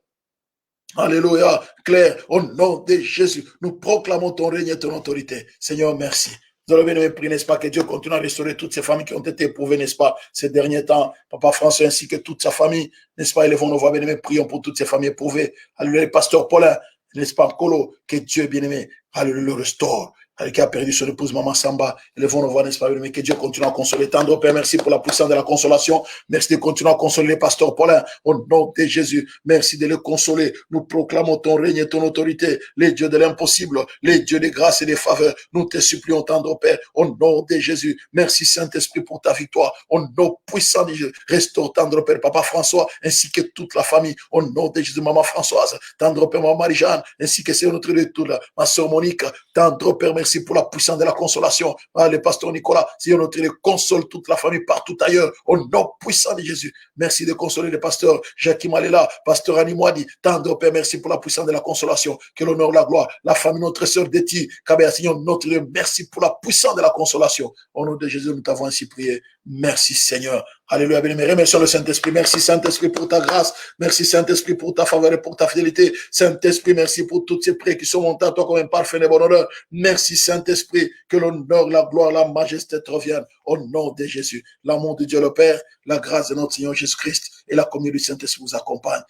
Alléluia, Claire, au nom de Jésus, nous proclamons ton règne et ton autorité. Seigneur, merci. Nous allons bien prier, n'est-ce pas, que Dieu continue à restaurer toutes ces familles qui ont été éprouvées, n'est-ce pas, ces derniers temps. Papa François ainsi que toute sa famille, n'est-ce pas, élevons nos voix, bien-aimés, prions pour toutes ces familles éprouvées. Alléluia, le pasteur Paulin, n'est-ce pas, Colo, que Dieu, bien-aimé, alléluia, le restaure. Qui a perdu son épouse, maman Samba. Élevons nos voix, n'est-ce pas, mais que Dieu continue à consoler. Tendre Père, merci pour la puissance de la consolation. Merci de continuer à consoler les pasteurs Paulin. Au nom de Jésus, merci de les consoler. Nous proclamons ton règne et ton autorité. Les dieux de l'impossible, les dieux de grâce et de faveur. Nous te supplions, tendre Père, au nom de Jésus. Merci Saint-Esprit pour ta victoire. Au nom puissant de Jésus. Restaure, tendre Père, Papa François, ainsi que toute la famille. Au nom de Jésus, maman Françoise. Tendre Père, maman Marie-Jeanne, ainsi que c'est notre retour, ma soeur Monique. Tendre Père, merci merci pour la puissance de la consolation. Ah, le pasteur Nicolas, Seigneur, notre Dieu, console toute la famille partout ailleurs, au nom puissant de Jésus. Merci de consoler le pasteur Jacques Malela, pasteur Animouadi, tant de Père, merci pour la puissance de la consolation. Que l'honneur, la gloire, la famille, notre sœur Déti, Kabea, Seigneur, notre Dieu, merci pour la puissance de la consolation. Au nom de Jésus, nous t'avons ainsi prié. Merci Seigneur. Alléluia, bien-aimé. Remercions le Saint-Esprit. Merci Saint-Esprit pour ta grâce. Merci Saint-Esprit pour ta faveur et pour ta fidélité. Saint-Esprit, merci pour toutes ces prières qui sont montées à toi comme un parfait et bon honneur. Merci Saint-Esprit, que l'honneur, la gloire, la majesté te reviennent. Au nom de Jésus. L'amour de Dieu le Père, la grâce de notre Seigneur Jésus-Christ et la communion du Saint-Esprit vous accompagnent.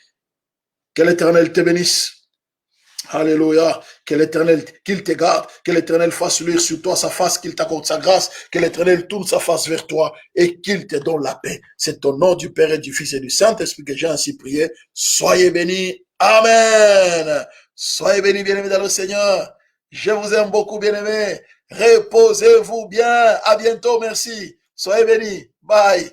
Que l'Éternel te bénisse. Alléluia. Que l'Éternel, qu'il te garde, que l'Éternel fasse luire sur toi sa face, qu'il t'accorde sa grâce, que l'Éternel tourne sa face vers toi et qu'il te donne la paix. C'est au nom du Père et du Fils et du Saint-Esprit que j'ai ainsi prié. Soyez bénis. Amen. Soyez bénis, bien-aimés dans le Seigneur. Je vous aime beaucoup, bien-aimés. Reposez-vous bien. À bientôt. Merci. Soyez bénis. Bye.